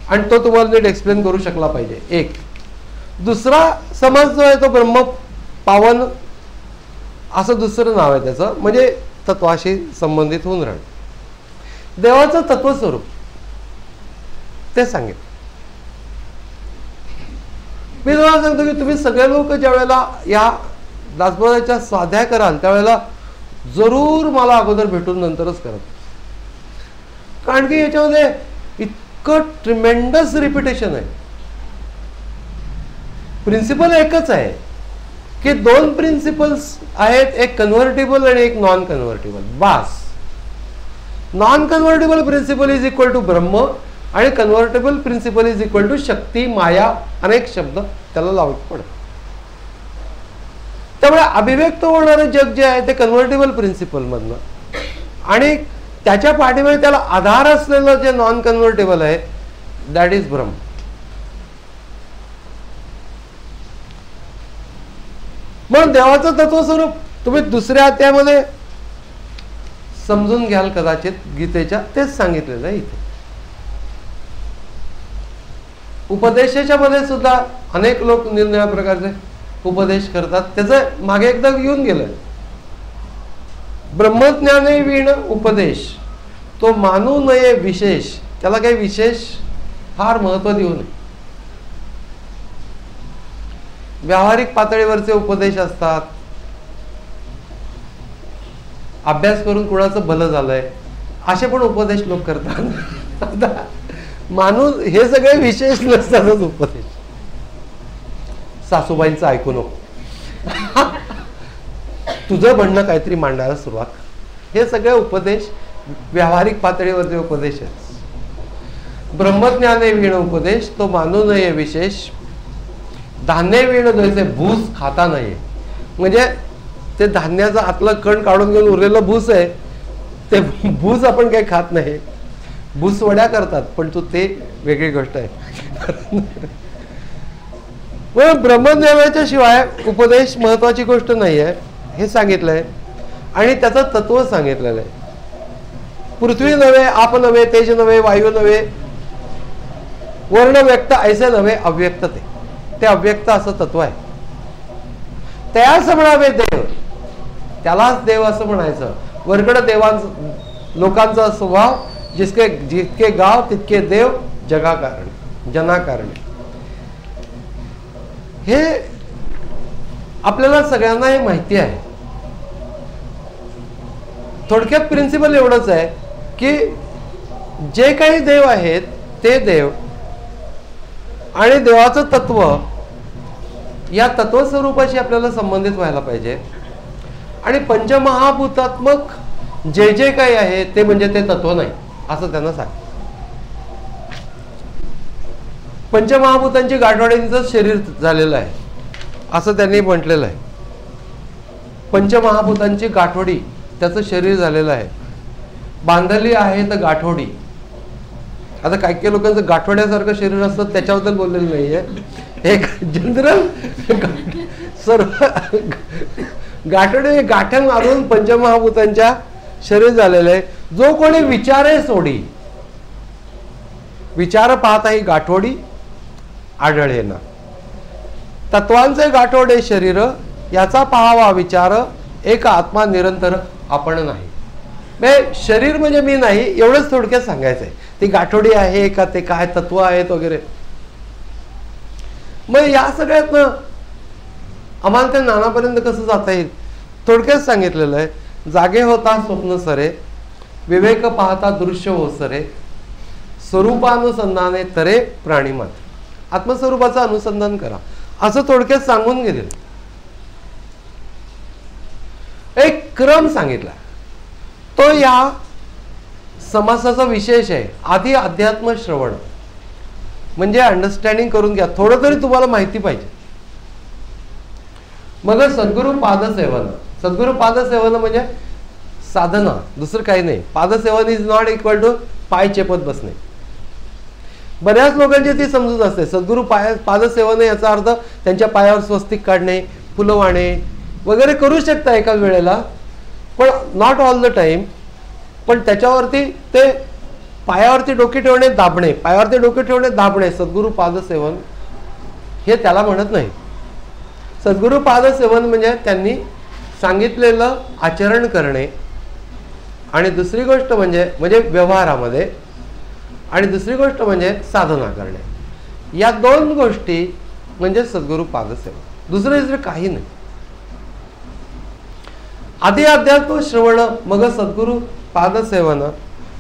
आणि तो तुम्हाला नीट एक्सप्लेन करू शकला पाहिजे. एक दुसरा समाज जो आहे तो ब्रह्म पावन असं दुसरं नाव आहे त्याचं, म्हणजे तत्वाशी संबंधित होऊन राहणं. देवाचं तत्वस्वरूप ते सांगितलं. मी तुम्हाला सांगतो की तुम्ही सगळे लोक ज्या वेळेला या दासबोधाच्या स्वाध्याय कराल त्यावेळेला जरूर मला अगोदर भेटून नंतरच करा, कारण की याच्यामध्ये इतकं ट्रिमेंडस रिपिटेशन आहे. प्रिन्सिपल एकच आहे की दोन प्रिन्सिपल्स आहेत, एक कन्व्हर्टेबल आणि एक नॉन कन्व्हर्टेबल. बास. Non convertible principle is equal to Brahma आणि convertible principle is equal to Shakti, Maya, अनेक शब्द त्याला लावत पडत. त्यामुळे अभिव्यक्त होणारं जग जे आहे ते कन्व्हर्टेबल प्रिन्सिपल मधनं आणि त्याच्या पाठीमध्ये त्याला आधार असलेलं जे नॉन कन्व्हर्टेबल आहे दॅट इज ब्रह्म. म्हणून देवाचं तत्वस्वरूप तुम्ही दुसऱ्या अध्यायामध्ये समजून घ्याल कदाचित गीतेच्या, तेच सांगितलेलं आहे इथे. उपदेशाच्या मध्ये सुद्धा अनेक लोक निरनिराळ्या प्रकारचे उपदेश करतात. त्याचं मागे एकदा येऊन गेलं, ब्रह्मज्ञाने वीण उपदेश तो मानू नये विशेष. त्याला काही विशेष फार महत्व देऊ नये. व्यावहारिक पातळीवरचे उपदेश असतात, अभ्यास करून कुणाचं भलं झालंय असे पण उपदेश लोक करतात. माणूस हे सगळे विशेष नसतातच उपदेश. सासूबाईंचं ऐकू नको, तुझं म्हणणं काहीतरी मांडायला सुरुवात, हे सगळे उपदेश व्यावहारिक पातळीवरचे उपदेश आहेत. ब्रह्मज्ञाने वीण उपदेश तो मानू नये विशेष, धान्य वीण जैसे भूस खाता नये. म्हणजे ते धान्याचं आतलं कण काढून घेऊन उरलेलं भूस आहे, ते भूस आपण काही खात नाही. भूसवड्या करतात पण तो ते वेगळी गोष्ट आहे. ब्रह्मज्ञानाच्या शिवाय उपदेश महत्वाची गोष्ट नाही आहे हे सांगितलंय आणि त्याचं तत्व सांगितलेलं आहे. पृथ्वी नव्हे, आप नव्हे, तेज नव्हे, वायू नव्हे, वर्ण व्यक्त ऐसे नव्हे, अव्यक्त ते अव्यक्त असं तत्व आहे. त्यास म्हणावे देव, त्यालाच देव असं म्हणायचं. वरकड देवांचा लोकांचा स्वभाव, जितके गाव तितके देव, जगाकारण जनाकारण. हे आपल्याला सगळ्यांना हे माहिती आहे. थोडक्यात प्रिन्सिपल एवढंच आहे की जे काही देव आहेत ते देव आणि देवाचं तत्व या तत्वस्वरूपाशी आपल्याला संबंधित व्हायला पाहिजे. आणि पंचमहाभूतात्मक जे जे काही आहे ते म्हणजे ते तत्व नाही असं त्यांना सांग. पंचमहाभूतांची गाठोड्यांचं शरीर झालेलं आहे असं त्यांनी म्हटलेलं आहे. पंचमहाभूतांची गाठोडी त्याचं शरीर झालेलं आहे. बांधली आहे तर गाठोडी. आता काही काही लोकांचं गाठोड्यासारखं शरीर असतं त्याच्याबद्दल बोललेलं नाहीये. एक जनरल सर्व गाठोडे गाठ्या मारून पंचमहाभूतांच्या शरीर झालेलं आहे. जो कोणी विचारे सोडी, विचार पाहता ही गाठोडी आढळे ना. तत्वांचे गाठोडे शरीर याचा पाहावा विचार, एक आत्मा निरंतर आपण नाही. शरीर म्हणजे मी नाही एवढंच थोडक्यात सांगायचंय. ती गाठोडी आहे का, ते काय तत्व आहेत वगैरे. मग या सगळ्यातनं आम्हाला त्या ज्ञानापर्यंत कसं जाता येईल थोडक्यात सांगितलेलं आहे. जागे होता स्वप्न सरे, विवेक पाहता दृश्य ओसरे, स्वरूपानुसंधाने तरे प्राणी मात्र. आत्मस्वरूपाचं अनुसंधान करा असं थोडक्यात सांगून गेले. एक क्रम सांगितला तो या समासाचा विशेष आहे. आधी अध्यात्म श्रवण म्हणजे अंडरस्टँडिंग करून घ्या, थोडं तरी तुम्हाला माहिती पाहिजे. मग सद्गुरु पादसेवन. सद्गुरु पादसेवन म्हणजे साधना, दुसरं काही नाही. पादसेवन इज नॉट इक्वल टू पाय चेपत बसणे. बऱ्याच लोकांची ती समजूत असते. सद्गुरु पादसेवन याचा अर्थ त्यांच्या पायावर स्वस्तिक काढणे, फुलं वाहणे वगैरे करू शकता एका वेळेला, पण नॉट ऑल द टाइम. पण त्याच्यावरती ते पायावरती डोके ठेवणे दाबणे, पायावरती डोके ठेवणे दाबणे सद्गुरू पादसेवन हे त्याला म्हणत नाही. सद्गुरू पादसेवन म्हणजे त्यांनी सांगितलेलं आचरण करणे, आणि दुसरी गोष्ट म्हणजे व्यवहारामध्ये, आणि दुसरी गोष्ट म्हणजे साधना करणे. या दोन गोष्टी म्हणजे सद्गुरू पादसेवन, दुसरं काही नाही. आधी अध्यात्म श्रवण, मग सद्गुरू पादसेवन,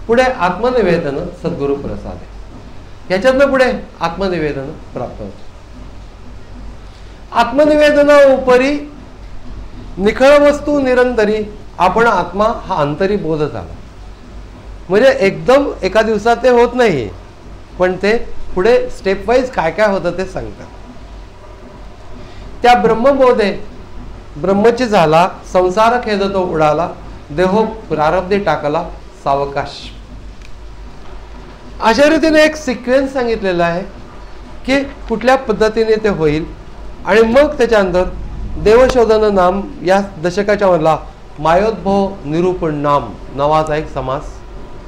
पुढे आत्मनिवेदन, सद्गुरू प्रसाद. ह्याच्यातनं पुढे आत्मनिवेदन प्राप्त होतं. आत्मनिवेदना उपरी निखळ वस्तू निरंतरी आपण आत्मा हा अंतरी बोध झाला. म्हणजे एकदम एका दिवसात ते होत नाही, पण ते पुढे स्टेप वाईज काय काय होतं ते सांगतात. त्या ब्रह्मबोधे ब्रह्मची झाला, संसार खेद तो उडाला, देहो प्रारब्धे टाकला सावकाश. अशा रीतीने एक सिक्वेन्स सांगितलेला आहे की कुठल्या पद्धतीने ते होईल. आणि मग त्याच्यानंतर देवशोधन नाम या दशकाच्या मधला मायोद्भव निरूपण नाम नावाचा एक समास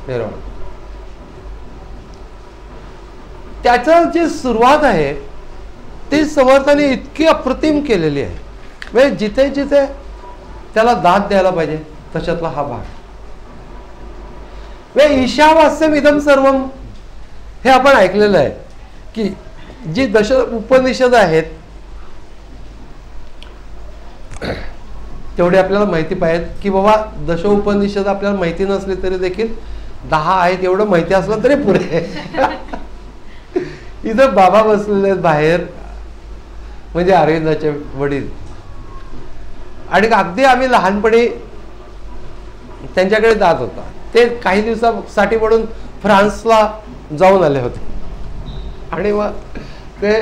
निर्माण. त्याचं जी सुरुवात आहे ती समर्थाने इतकी अप्रतिम केलेली आहे. म्हणजे जिथे जिथे त्याला दाद द्यायला पाहिजे तशातला हा भाग. ईशावास्यम इदम सर्वम हे आपण ऐकलेलं आहे की जी दश उपनिषद आहेत तेवढे आपल्याला माहिती पाहिजे की बाबा दश उपनिषद आपल्याला माहिती नसली तरी देखील 10 आहेत एवढं माहिती असलं तरी पुरे. इथं बाबा बसलेले आहेत बाहेर, म्हणजे अरविंदाचे वडील. आणि अगदी आम्ही लहानपणी त्यांच्याकडे जात होता. ते काही दिवसासाठी म्हणून फ्रान्सला जाऊन आले होते, आणि मग ते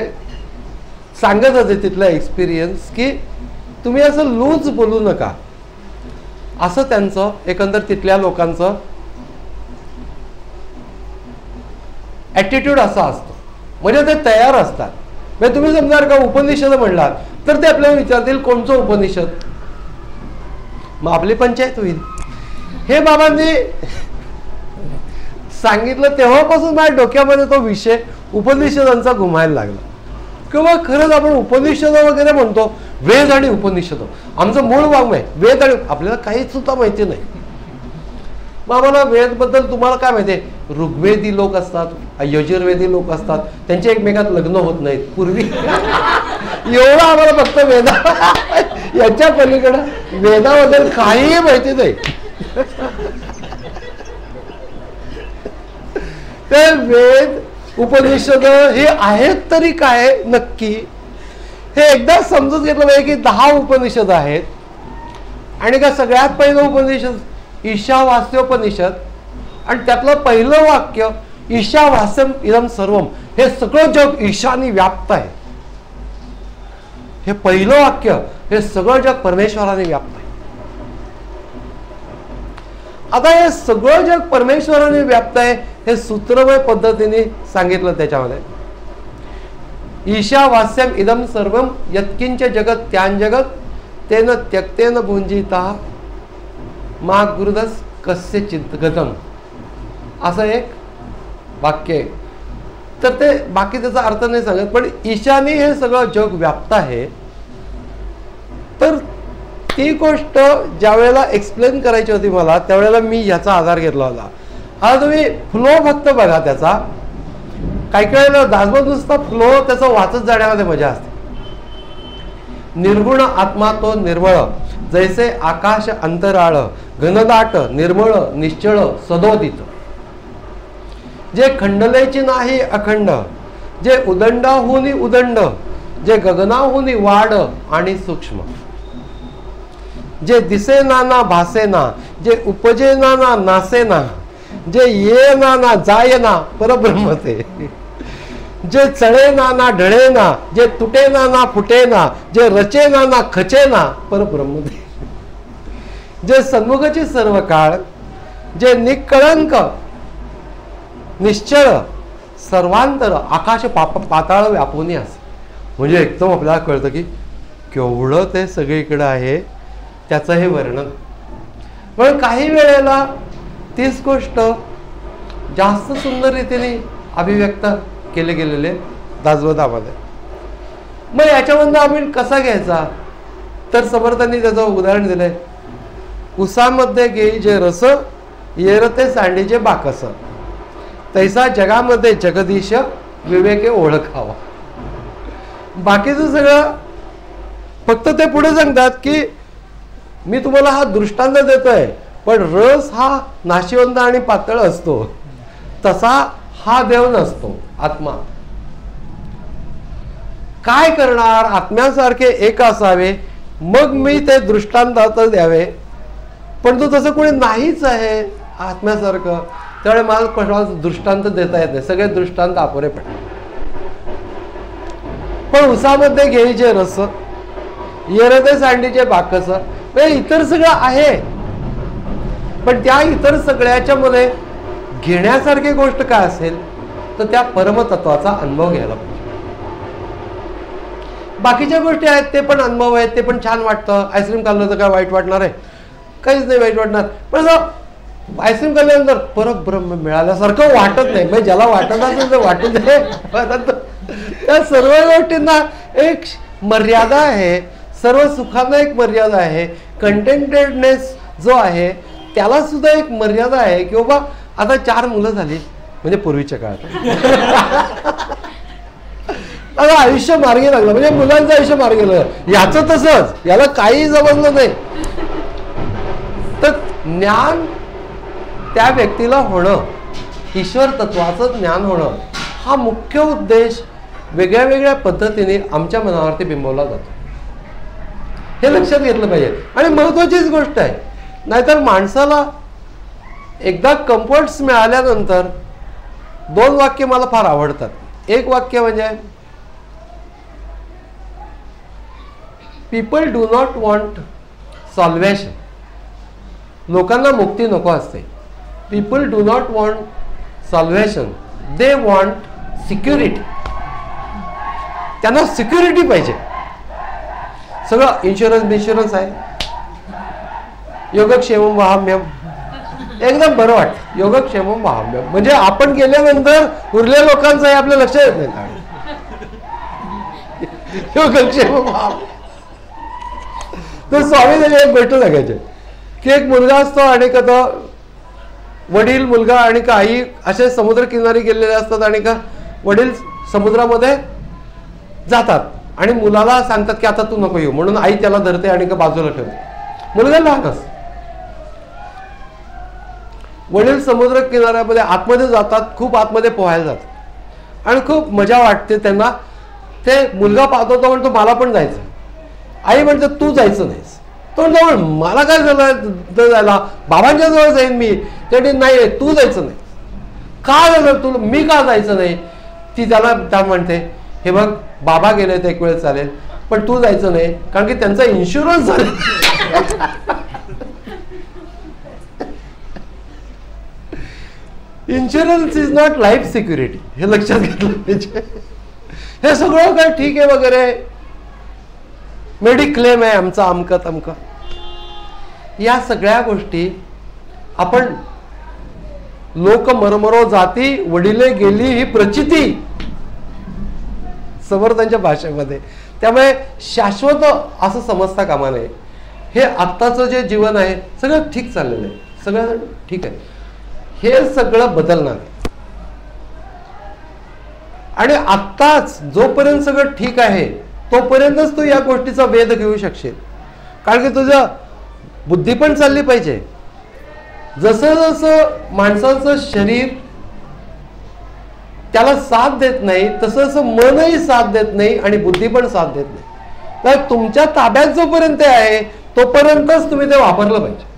सांगत होते तिथला एक्सपिरियन्स की तुम्ही असं लूज बोलू नका, असं त्यांचं एकंदर तिथल्या लोकांचं ॲटिट्यूड असा असतो. म्हणजे ते तयार असतात. म्हणजे तुम्ही समजा का उपनिषद म्हणलात तर ते आपल्याला विचारतील कोणचं उपनिषद, मग आपली पंचायत होईल. हे बाबांनी सांगितलं तेव्हापासून माझ्या डोक्यामध्ये तो विषय उपनिषदांचा घुमायला लागला. किंवा खरंच आपण उपनिषद वगैरे म्हणतो, वेद आणि उपनिषद आमचं मूळ वाङ्मय वेद, आणि आपल्याला काहीच सुद्धा माहिती नाही. मग आम्हाला वेद बद्दल तुम्हाला काय माहिती आहे, ऋग्वेदी लोक असतात, यजुर्वेदी लोक असतात, त्यांचे एकमेकात लग्न होत नाहीत पूर्वी. एवढं आम्हाला फक्त वेदा, याच्या पलीकडं वेदाबद्दल काहीही माहिती नाही. ते वेद उपनिषद हे आहेत तरी काय नक्की हे एकदा समजून घेतलं पाहिजे की 10 उपनिषद आहेत. आणि का सगळ्यात पहिलं उपनिषद ईशावास्योपनिषद, आणि त्यातलं पहिलं वाक्य ईशावास्यम इदम सर्वम, हे सगळं जग ईशानी व्याप्त आहे. हे पहिलं वाक्य, हे सगळं जग परमेश्वराने व्याप्त आहे. आता हे सगळं जग परमेश्वराने व्याप्त आहे हे सूत्रमय पद्धतीने सांगितलं त्याच्यामध्ये. ईशावास्यम इदम सर्वम यत्किंच जगत त्यां जगत तेन त्यक्तेन भुंजिता मा गुरुदस कस्य चिंतगतम, असं एक वाक्य आहे. तर ते बाकी त्याचा अर्थ नाही सांगत, पण ईशानी हे सगळं जग व्याप्त आहे. तर ती गोष्ट ज्या वेळेला एक्सप्लेन करायची होती मला त्यावेळेला मी याचा आधार घेतला होता. आता तुम्ही फ्लो फक्त बघा त्याचा, काही वेळेला दासबोध नुसता फ्लो त्याचा वाचत जाण्यामध्ये मजा असते. निर्गुण आत्मा तो निर्मळ, जैसे आकाश अंतराळ, घनदाट निर्मळ निश्चळ सदोदित, जे खंडलेची नाही अखंड, जे उदंडाहुनी उदंड, जे गगनाहुनी वाढ आणि सूक्ष्म, जे दिसे ना भासेना, जे उपजे ना नासेना, जे ये ना जाय ना परब्रह्म ते, जे चळे ना ढळे ना, जे तुटे ना फुटे ना, जे रचे ना खचे ना परब्रह्म ते, जे सन्मुखची सर्व काळ, जे निकळंक निश्चळ सर्वांतर आकाश पाताळ व्यापून असे. म्हणजे एकदम आपल्याला कळतं की केवढं ते सगळीकडे आहे त्याचं हे वर्णन. पण काही वेळेला तीच गोष्ट जास्त सुंदर रीतीने अभिव्यक्त केले गेलेले दासबोधामध्ये. मग याच्यामधनं आपण कसा घ्यायचा, तर समर्थांनी त्याचं उदाहरण दिलंय. उसामध्ये घेई जे रस, येरते सांडीचे बाकस, तैसा जगामध्ये जगदीश विवेके ओळखावा. बाकीचं सगळं फक्त ते पुढे सांगतात की मी तुम्हाला हा दृष्टांत देतोय, पण रस हा नाशिवंत आणि पातळ असतो, तसा हा देव नसतो आत्मा. काय करणार, आत्म्यासारखे एक असावे, मग मी ते दृष्टांतात द्यावे, पण तो तसं कोणी नाहीच आहे आत्म्यासारखं. त्यामुळे मला कोणाला दृष्टांत देता येत नाही, सगळे दृष्टांत अपुरे पडतात. पण उसामध्ये घेईचे रस, येरते सांडीचे बाकस, इतर सगळं आहे, पण त्या इतर सगळ्याच्या मध्ये घेण्यासारखी गोष्ट काय असेल तर त्या परमतत्वाचा अनुभव घ्यायला पाहिजे. बाकीच्या गोष्टी आहेत ते पण अनुभव आहेत, ते पण छान वाटतं. आईस्क्रीम खाल्लं तर काय वाईट वाटणार आहे, काहीच नाही वाईट वाटणार. पण आईस्क्रीम खाल्ल्यानंतर परत ब्रह्म मिळाल्यासारखं वाटत नाही. म्हणजे ज्याला वाटत असेल तर वाटू दे. त्या सर्व गोष्टींना एक मर्यादा आहे, सर्व सुखांना एक मर्यादा आहे. कंटेंटेडनेस जो आहे त्याला सुद्धा एक मर्यादा आहे की बाबा आता 4 मुलं झाली, म्हणजे पूर्वीच्या काळात आता आयुष्य मार्गी लागलं, म्हणजे मुलांचं आयुष्य मार्गी लागलं. याचं तसंच, याला काही जमलं नाही. तर ज्ञान त्या व्यक्तीला होणं, ईश्वर तत्वाचं ज्ञान होणं, हा मुख्य उद्देश वेगळ्या वेगळ्या पद्धतीने आमच्या मनावरती बिंबवला जातो. हे लक्षात घेतलं पाहिजे. आणि महत्वाचीच गोष्ट आहे, नाहीतर माणसाला एकदा कम्फर्ट्स मिळाल्यानंतर 2 वाक्य मला फार आवडतात. एक वाक्य म्हणजे people do not want solvation. लोकांना मुक्ती नको असते. People do not want solvation, they want security. त्यांना सिक्युरिटी पाहिजे. सगळं इन्शुरन्स आहे, योगक्षेमम वहाम्यम, एकदम बरं वाटतं. योगक्षेमम वहाम्यम म्हणजे आपण गेल्यानंतर उरल्या लोकांचं आहे आपल्या लक्षात येत नाही. योगक्षेमम वहाम्यम. तर स्वामी त्यांनी एक गोष्ट सांगायचे की एक मुलगा असतो आणि का तो वडील, मुलगा आणि का आई असे समुद्रकिनारी गेलेले असतात, आणि का वडील समुद्रामध्ये जातात आणि मुलाला सांगतात की आता तू नको येऊ, म्हणून आई त्याला धरते आणि का बाजूला ठेवते. मुलगा लहान असतो. वडील समुद्र किनाऱ्यामध्ये आतमध्ये जातात, खूप आतमध्ये पोहायला जातात आणि खूप मजा वाटते त्यांना. ते मुलगा पाहतो, तो म्हणतो मला पण जायचं. आई म्हणते तू जायचं नाहीस. तो म्हणतो मला काय झालं जायला, बाबांच्या जवळ जाईन मी. ते नाही तू जायचं नाही. का झालं तुला, मी का जायचं नाही. ती त्या म्हणते हे बघ बाबा गेले तर एक वेळ चालेल, पण तू जायचं नाही, कारण की त्यांचा इन्शुरन्स झाला. Insurance is not life security, हे लक्षात घेतलं पाहिजे. हे सगळं काय ठीक आहे वगैरे, मेडिक्लेम आहे आमचा, अमकं तमकं, या सगळ्या गोष्टी आपण लोक मरमरो जाती वडिले गेली ही प्रचिती समर्थांच्या भाषेमध्ये. त्यामुळे शाश्वत असं समजता कामा नये. हे आत्ताचं जे जीवन आहे सगळं ठीक चाललेलं आहे, सगळं ठीक आहे. हे सगळं बदलणार आणि आत्ताच जोपर्यंत सगळं ठीक आहे तोपर्यंतच तू या गोष्टीचा वेध घेऊ शकशील. कारण की तुझं बुद्धी पण चालली पाहिजे. जसं जसं माणसाचं शरीर त्याला साथ देत नाही तसं जसं मनही साथ देत नाही आणि बुद्धी पण साथ देत नाही. तर तुमच्या ताब्यात जोपर्यंत आहे तोपर्यंतच तुम्ही ते वापरलं पाहिजे.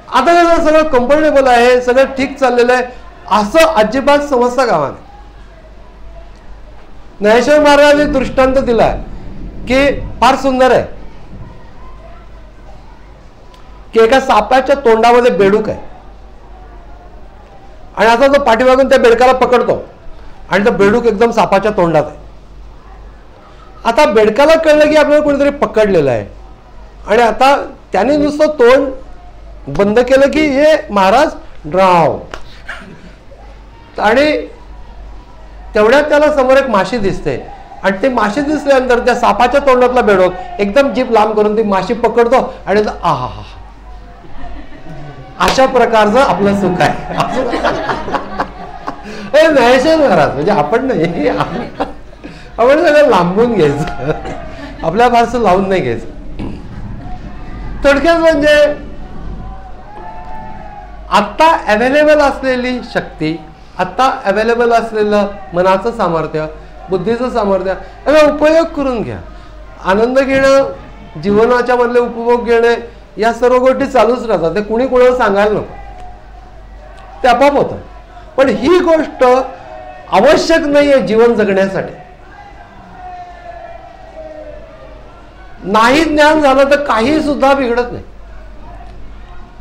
आता जर सगळं कम्फर्टेबल आहे, सगळं ठीक चाललेलं आहे असं अजिबात समजता कामा नये. ज्ञानेश्वर महाराजांनी दृष्टांत दिला की फार सुंदर आहे की एका सापाच्या तोंडामध्ये बेडूक आहे आणि आता तो पाठीमागून त्या बेडकाला पकडतो आणि तो बेडूक एकदम सापाच्या तोंडात आहे. आता बेडकाला कळलं की आपल्याला कोणीतरी पकडलेलं आहे आणि आता त्याने नुसतं तोंड बंद केलं की हे महाराज ड्राव. आणि तेवढ्यात त्याला समोर एक माशी दिसते आणि ते माशी दिसल्यानंतर त्या सापाच्या तोंडातला बेडूक एकदम जीभ लांब करून ती माशी पकडतो आणि आहा, अशा प्रकारचं आपलं सुख आहे. न्यायशान महाराज म्हणजे आपण नाही, आपण सगळं लांबून घ्यायचं, आपल्या फारसं लावून नाही घ्यायचं. थोडक्यात म्हणजे आत्ता अवेलेबल असलेली शक्ती, आत्ता अवेलेबल असलेलं मनाचं सामर्थ्य, बुद्धीचं सामर्थ्य याचा उपयोग करून घ्या. आनंद घेणं, जीवनाच्या मधले उपभोग घेणे, या सर्व गोष्टी चालूच राहतात. ते कुणी कोणाला सांगायला नको, ते आपोआप होतं. पण ही गोष्ट आवश्यक नाहीये जीवन जगण्यासाठी. नाही ज्ञान झालं तर काही सुद्धा बिघडत नाही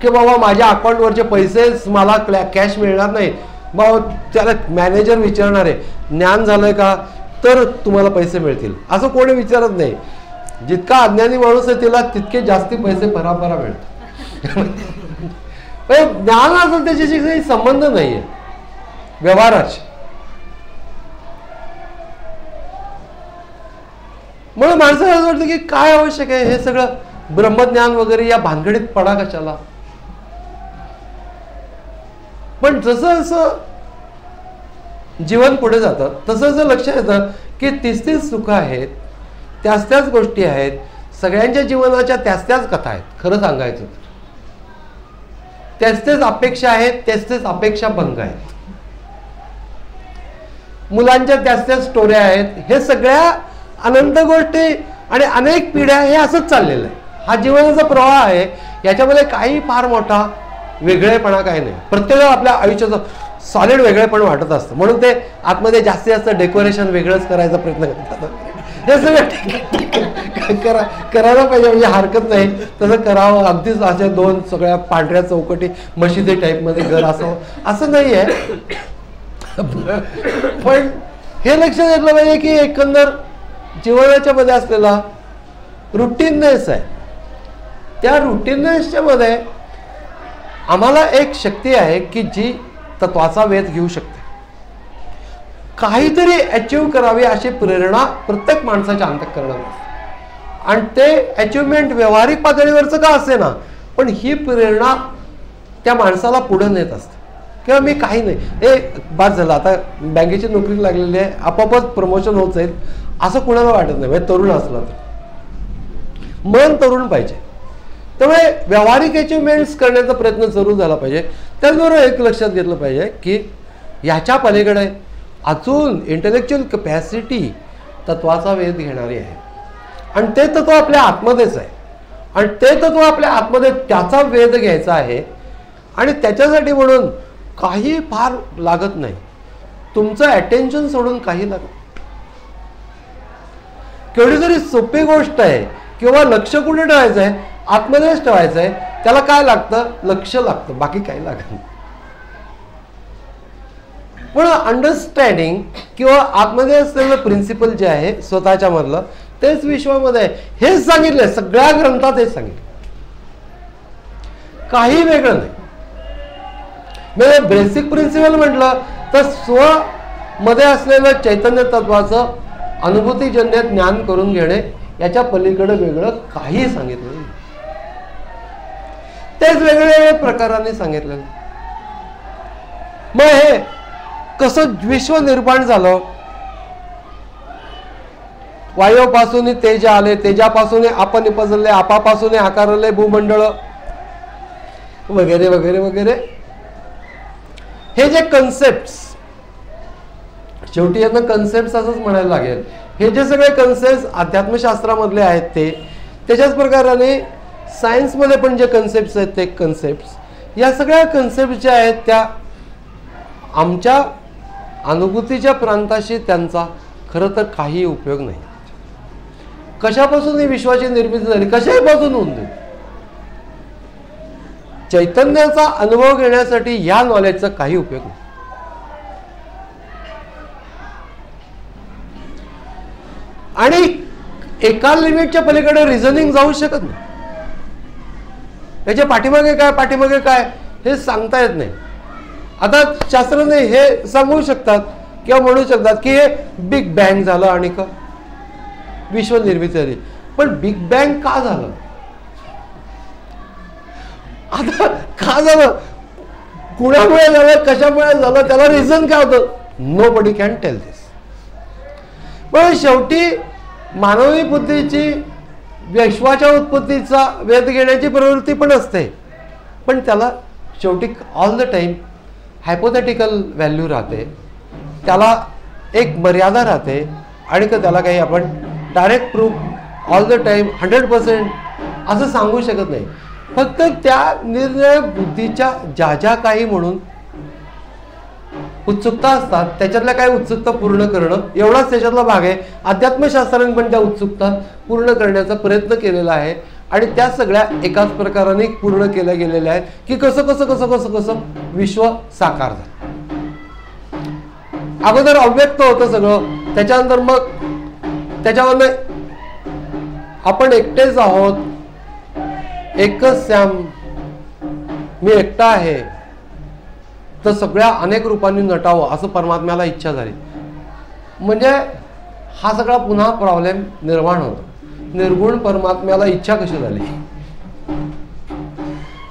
की बाबा माझ्या अकाउंटवरचे पैसे मला कॅश मिळणार नाही. बाबा त्याला मॅनेजर विचारणार आहे ज्ञान झालंय का तर तुम्हाला पैसे मिळतील, असं कोणी विचारत नाही. जितका अज्ञानी माणूस आहे तिला तितके जास्ती पैसे भराभरा मिळतात. ज्ञान असेल त्याच्याशी काही संबंध नाहीये व्यवहाराशी. म्हणून माणसाला असं वाटतं की काय आवश्यक आहे हे सगळं ब्रह्मज्ञान वगैरे या भानगडीत पडा कशाला. पण जसं जसं जीवन पुढे जातं तसं जसं लक्षात येतं की तीच तीच सुख आहेत, त्याच त्याच गोष्टी आहेत, सगळ्यांच्या जीवनाच्या त्याच त्याच कथा आहेत. खरं सांगायचं तर त्याच तेच अपेक्षा आहेत, त्याच तेच अपेक्षा भंग आहेत. मुलांच्या त्याच त्याच स्टोऱ्या आहेत. हे सगळ्या अनंत गोष्टी आणि अनेक पिढ्या हे असंच चाललेलं आहे. हा जीवनाचा प्रवाह आहे, याच्यामध्ये काही फार मोठा वेगळेपणा काही नाही. प्रत्येकाला आपल्या आयुष्याचं सॉलिड वेगळेपण वाटत असतं, म्हणून ते आतमध्ये जास्तीत जास्त डेकोरेशन वेगळंच करायचा प्रयत्न करतात. हे सगळं करायला पाहिजे, म्हणजे हरकत नाही, तसं करावं. अगदीच अशा दोन सगळ्या पांढऱ्या चौकटी मशिदी टाईपमध्ये घर असावं असं नाही आहे. पण हे लक्षात घेतलं पाहिजे की एकंदर जीवनाच्या मध्ये असलेला रुटीननेस आहे, त्या रुटीननेसच्या मध्ये आम्हाला एक शक्ती आहे की जी तत्वाचा वेध घेऊ शकते. काहीतरी अचीव करावी अशी प्रेरणा प्रत्येक माणसाच्या अंतःकरणात असते आणि ते अचिव्हमेंट व्यावहारिक पातळीवरचं का असे ना, पण ही प्रेरणा त्या माणसाला पुढे नेत असते. किंवा मी काही नाही, हे बाद झालं, आता बँकेची नोकरी लागलेली आहे, आपोआपच प्रमोशन होत जाईल असं कुणाला वाटत नाही. म्हणजे तरुण असला तर मन तरुण पाहिजे, त्यामुळे व्यावहारिक अचिव्हमेंट्स करण्याचा प्रयत्न जरूर झाला पाहिजे. त्याचबरोबर एक लक्षात घेतलं पाहिजे की ह्याच्या पलीकडे अजून इंटेलेक्च्युअल कपॅसिटी तत्वाचा वेध घेणारी आहे आणि ते तत्व आपल्या आतमध्येच आहे आणि ते तत्व आपल्या आतमध्ये त्याचा वेध घ्यायचा आहे. आणि त्याच्यासाठी म्हणून काही फार लागत नाही, तुमचं अटेन्शन सोडून काही लागत. केवढी जरी सोपी गोष्ट आहे किंवा लक्ष कुठे ठेवायचं आहे, आतमध्येच ठेवायचं आहे, त्याला काय लागतं, लक्ष लागतं, बाकी काही लागत नाही. पण अंडरस्टँडिंग किंवा आतमध्ये असलेलं प्रिन्सिपल जे आहे स्वतःच्या मधलं तेच विश्वामध्ये आहे. हेच सांगितलंय सगळ्या ग्रंथात, हेच सांगितलं, काही वेगळं नाही. म्हणजे बेसिक प्रिन्सिपल म्हटलं तर स्व मध्ये असलेलं चैतन्य तत्वाचं अनुभूतीजन्य ज्ञान करून घेणे, याच्या पलीकडे वेगळं काही सांगितलं नाही. तेच वेगवेगळ्या प्रकाराने सांगितलं. मग हे कसं विश्व निर्माण झालं, वायूपासून तेज आले, तेजापासून आपण निपजले, आपापासून आकारले भूमंडळ वगैरे वगैरे वगैरे. हे जे कन्सेप्ट, शेवटी यांना कन्सेप्ट असंच म्हणायला लागेल, हे जे सगळे कन्सेप्ट अध्यात्मशास्त्रामधले आहेत ते, त्याच्याच प्रकाराने सायन्समध्ये पण जे कन्सेप्ट आहेत ते कन्सेप्ट, या सगळ्या कन्सेप्ट ज्या आहेत त्या आमच्या अनुभूतीच्या प्रांताशी त्यांचा खरं तर काही उपयोग नाही. कशापासून ही विश्वाची निर्मिती झाली, कशापासून होऊन दे, चैतन्याचा अनुभव घेण्यासाठी या नॉलेजचा काही उपयोग नाही. आणि एका लिमिटच्या पलीकडे रिझनिंग जाऊ शकत नाही. याच्या पाठीमागे काय हे सांगता येत नाही. आता शास्त्रज्ञ हे सांगू शकतात किंवा म्हणू शकतात की हे बिग बँग झालं आणि का विश्व निर्मिती झाली, पण बिग बँग का झालं, आता का झालं, कुणामुळे झालं, कशामुळे झालं, त्याला रिझन काय होतं, नो बडी कॅन टेल दिस. पण शेवटी मानवी बुद्धीची विश्वाच्या उत्पत्तीचा वेध घेण्याची प्रवृत्ती पण असते, पण त्याला शेवटी all the time hypothetical value राहते, त्याला एक मर्यादा राहते आणि त्याला काही आपण direct proof all the time 100% असं सांगू शकत नाही. फक्त त्या निर्णय बुद्धीच्या ज्या ज्या काही म्हणून उत्सुकता असतात त्याच्यातल्या काही उत्सुकता पूर्ण करणं एवढाच त्याच्यातला भाग आहे. अध्यात्मशास्त्राने पण त्या उत्सुकता पूर्ण करण्याचा प्रयत्न केलेला आहे आणि त्या सगळ्या एकाच प्रकाराने पूर्ण केल्या गेलेल्या आहेत की कसं कसं कसं कसं कसं विश्व साकार झालं. अगोदर अव्यक्त होतं सगळं, त्याच्यानंतर मग त्याच्यावर आपण एकटेच आहोत, एकच श्याम, मी एकटा आहे, तर सगळ्या अनेक रूपांनी नटावं असं परमात्म्याला इच्छा झाली. म्हणजे हा सगळा पुन्हा प्रॉब्लेम निर्माण होतो, निर्गुण परमात्म्याला इच्छा कशी झाली.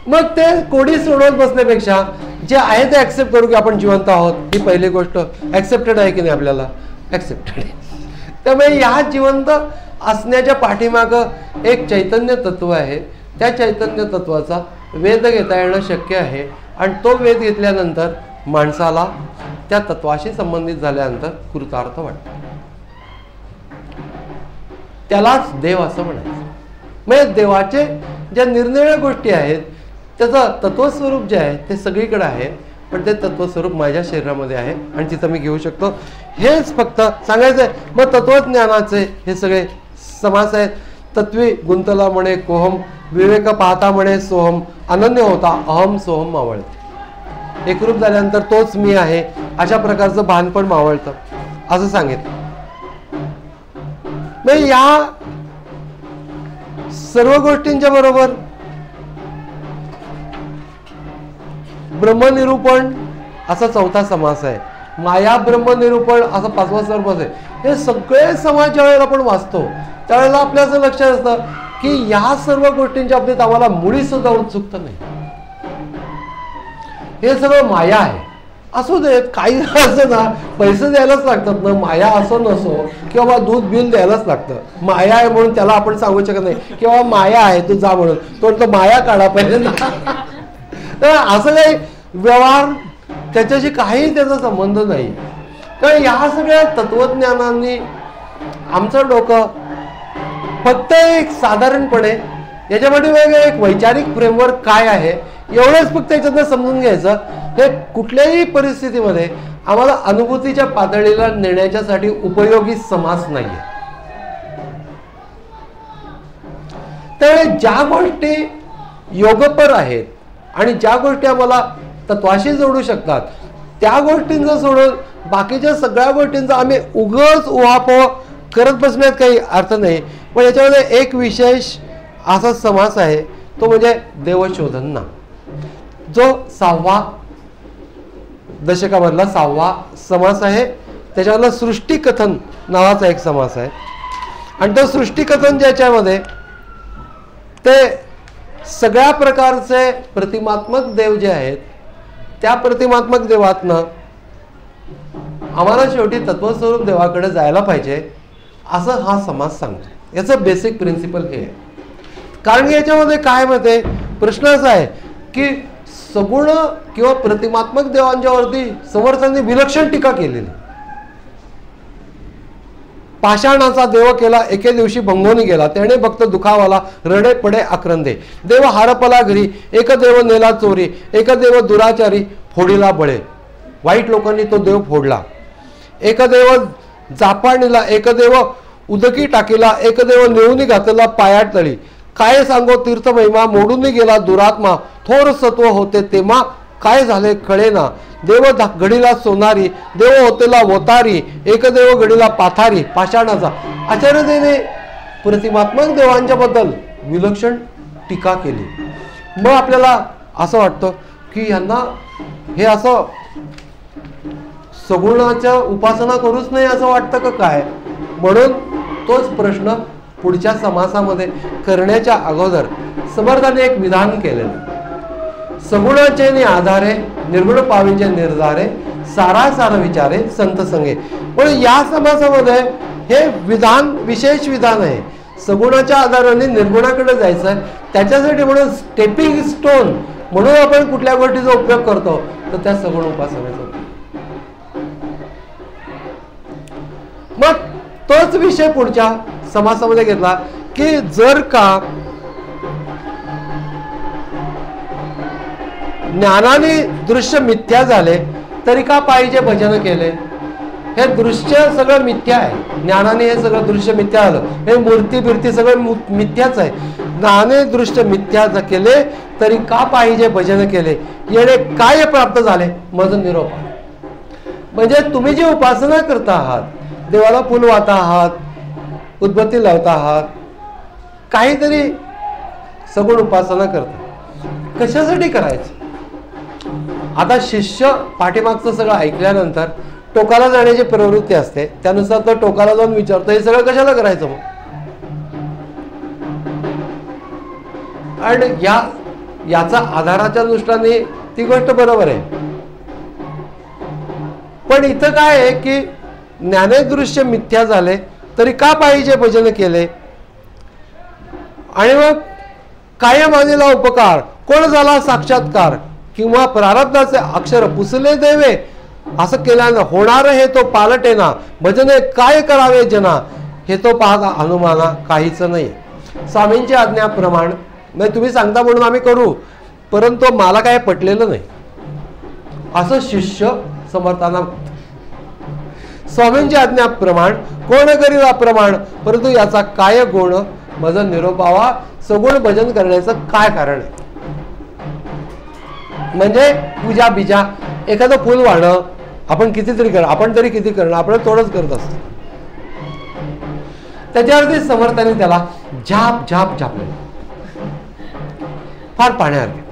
मग ते कोडी सोडवत बसण्यापेक्षा जे आहे ते ऍक्सेप्ट करू की आपण जिवंत आहोत, ही पहिली गोष्ट ऍक्सेप्टेड आहे की नाही, आपल्याला ऍक्सेप्टेड आहे. त्यामुळे ह्या जिवंत असण्याच्या पाठीमागं एक चैतन्य तत्व आहे, त्या चैतन्य तत्वाचा वेध घेता येणं शक्य आहे आणि तो वेध घेतल्यानंतर माणसाला त्या तत्वाशी संबंधित झाल्यानंतर कृतार्थ वाटतो. त्यालाच देव असं म्हणायचं. म्हणजे देवाचे ज्या निरनिराळ्या गोष्टी आहेत त्याचं तत्वस्वरूप जे आहे ते सगळीकडे आहे, पण ते तत्वस्वरूप माझ्या शरीरामध्ये आहे आणि तिथं मी घेऊ शकतो. हेच फक्त सांगायचं आहे. मग तत्वज्ञानाचे हे सगळे समास आहेत. तत्वी गुंतला म्हणे कोहम, विवेक पाहता म्हणे सोहम, अनन्य होता अहम सोहम मावळते. एकरूप झाल्यानंतर तोच मी आहे अशा प्रकारचं भान पण मावळतं असं सांगितलं. मग या सर्व गोष्टींच्या बरोबर ब्रह्मनिरूपण असा चौथा समास आहे, माया ब्रह्मनिरूपण असा पाचवा समास आहे. हे सगळे समाज ज्या वेळेला आपण वाचतो त्यावेळेला आपल्या असं लक्षात असतं की या सर्व गोष्टींच्या बाबतीत आम्हाला मुळी सुद्धा उत्सुकता नाही. हे सगळं माया आहे. असू देत, काही असं ना, पैसे द्यायलाच लागतात ना, माया असो नसो, किंवा दूध बिल द्यायलाच लागतं. माया आहे म्हणून त्याला आपण सांगू शकत नाही किंवा माया आहे तू जा म्हणून, तो माया काढा पाहिजे ना. तर असं काही व्यवहार त्याच्याशी काही त्याचा संबंध नाही. कारण या सगळ्या तत्वज्ञानांनी आमचं डोकं फक्त एक साधारणपणे याच्यामध्ये वेगळं एक वैचारिक फ्रेमवर्क काय आहे एवढंच फक्त याच्यातनं समजून घ्यायचं. हे कुठल्याही परिस्थितीमध्ये आम्हाला अनुभूतीच्या पातळीला नेण्याच्यासाठी उपयोगी समास नाहीये. त्यामुळे ज्या गोष्टी योगपर आहेत आणि ज्या गोष्टी आम्हाला तत्वाशी जोडू शकतात त्या गोष्टींचं सोडून बाकीच्या सगळ्या गोष्टींचा आम्ही उगाच उहापोह करत बसण्यात काही अर्थ नाही. पण याच्यामध्ये एक विशेष असा समास आहे, तो म्हणजे देवशोधन नाम, जो 6व्या दशकामधला 6वा समास आहे. त्याच्यामधला सृष्टिकथन नावाचा एक समास आहे आणि तो सृष्टिकथन ज्याच्यामध्ये ते सगळ्या प्रकारचे प्रतिमात्मक देव जे आहेत त्या प्रतिमात्मक देवातनं आम्हाला शेवटी तत्वस्वरूप देवाकडे जायला पाहिजे असं हा समास सांगतो. याचं बेसिक प्रिन्सिपल हे आहे. कारण याच्यामध्ये काय माहिती, प्रश्न असा आहे की सगुण किंवा प्रतिमात्मक देवांच्यावरती समर्थांनी विलक्षण टीका केलेली. पाषाणाचा देव केला एके दिवशी भंगोनी गेला, त्याने भक्त दुखावाला रडे पडे आक्रंदे. देव हारपला घरी, एक देव नेला चोरी, एक देव दुराचारी फोडीला बळे. वाईट लोकांनी तो देव फोडला. एक देव जापाणीला, एक देव उदकी टाकीला, एक देव नेऊनी घातला पायात तळी. काय सांगो तीर्थ महिमा, मोडून गेला दुरात्मा, थोर सत्व होते तेमा काय झाले कळेना. देव घडीला सोनारी, देव होतेला वोतारी, एक देव घडीला पाथारी. पाषाणाचा आचार्यदेने प्रतिमात्मक देवांच्या बद्दल विलक्षण टीका केली. मग आपल्याला असं वाटतं की यांना हे असं सगुणाच्या उपासना करूच नाही असं वाटतं का काय? म्हणून तोच प्रश्न पुढच्या समासामध्ये करण्याच्या अगोदर समर्थाने एक विधान केलेलं, सगुणाचे नि आधारे निर्गुण पावीचे निर्धारे सारा सारा विचारे संत संगे. पण या समासामध्ये हे विधान विशेष विधान आहे. सगुणाच्या आधाराने निर्गुणाकडे जायचं आहे, त्याच्यासाठी म्हणून स्टेपिंग स्टोन म्हणून आपण कुठल्या गोष्टीचा उपयोग करतो तर त्या सगुण उपासनेचा. मग तोच विषय पुढच्या समासामध्ये घेतला की जर का ज्ञानाने दृश्य मिथ्या झाले तरी का पाहिजे भजन केले? हे दृश्य सगळं मिथ्या आहे, ज्ञानाने हे सगळं दृश्य मिथ्या झालं, हे मूर्ती बिर्ती सगळं मिथ्याच आहे. ज्ञानाने दृश्य मिथ्या केले तरी का पाहिजे भजन केले, येणे काय प्राप्त झाले मज निरोप. म्हणजे तुम्ही जी उपासना करता आहात, देवाला फुल वाहता आहात, उदबत्ती लावता आहात, काहीतरी सगुण उपासना करता, कशासाठी करायचं? आता शिष्य पाठीमागचं सगळं ऐकल्यानंतर टोकाला जाण्याची प्रवृत्ती असते, त्यानुसार तो टोकाला जाऊन विचारतो हे सगळं कशाला करायचं मग? आणि याचा आधाराच्या दृष्टीने ती गोष्ट बरोबर आहे. पण इथं काय आहे की ज्ञानेदृश्य मिथ्या झाले तरी का पाहिजे भजन केले, आणि मग कायम आलेला उपकार कोण झाला साक्षात्कार, किंवा प्रारब्धाचे अक्षर पुसले देवे, असं केल्यानं होणार हे तो पालटेना, भजने काय करावे जना, हे तो पाहता अनुमाना काहीच नाही. स्वामींची आज्ञाप्रमाण म्हणजे तुम्ही सांगता म्हणून आम्ही करू, परंतु मला काय पटलेलं नाही असं शिष्य समर्थांना. स्वामींची आज्ञाप्रमाण कोण करीला प्रमाण, परंतु याचा काय गुण मज निरोपावा, सगुण भजन करण्याचं काय कारण आहे? म्हणजे पूजा बिजा एखादं फुल वाहणं आपण कितीतरी करणार, आपण तरी किती करणार, आपण थोडंच करत असतो. त्याच्यावरती समर्थाने त्याला झाप झाप झापले, फार पाण्यासारखे.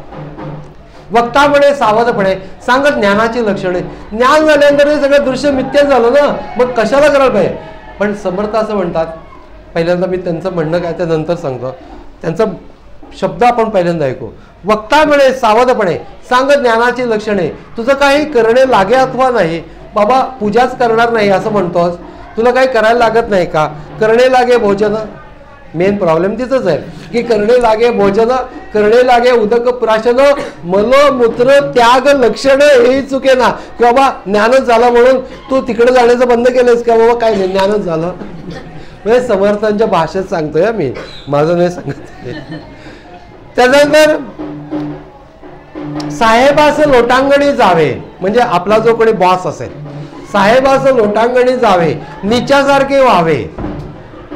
वक्तापणे सावधपणे सांगत ज्ञानाची लक्षणे, ज्ञान झाल्यानंतर हे सगळं दृश्य मिथ्या झालं ना, मग कशाला करायला पाहिजे? पण समर्थ असं म्हणतात, पहिल्यांदा मी त्यांचं म्हणणं काय ते नंतर सांगतो, त्यांचा शब्द आपण पहिल्यांदा ऐकू. वक्तापणे सावधपणे सांग ज्ञानाची लक्षणे, तुझं काही करणे लागे अथवा नाही. बाबा पूजाच करणार नाही असं म्हणतोस, तुला काही करायला लागत नाही का? करणे लागे भोजन, मेन प्रॉब्लेम तिथंच आहे की करणे लागे भोजन, करणे लागे उदक प्राशन, मल मूत्र त्याग लक्षण हेही चुके ना. की बाबा ज्ञानच झालं म्हणून तू तिकडे जाण्याचं बंद केलंस का? बाबा काय नाही, ज्ञानच झालं. म्हणजे समर्थांच्या भाषेत सांगतोय मी, माझं नाही सांगत. त्यानंतर साहेबास लोटांगणी जावे, म्हणजे आपला जो कोणी बॉस असेल, साहेबास लोटांगणी जावे, नीच्यासारखे व्हावे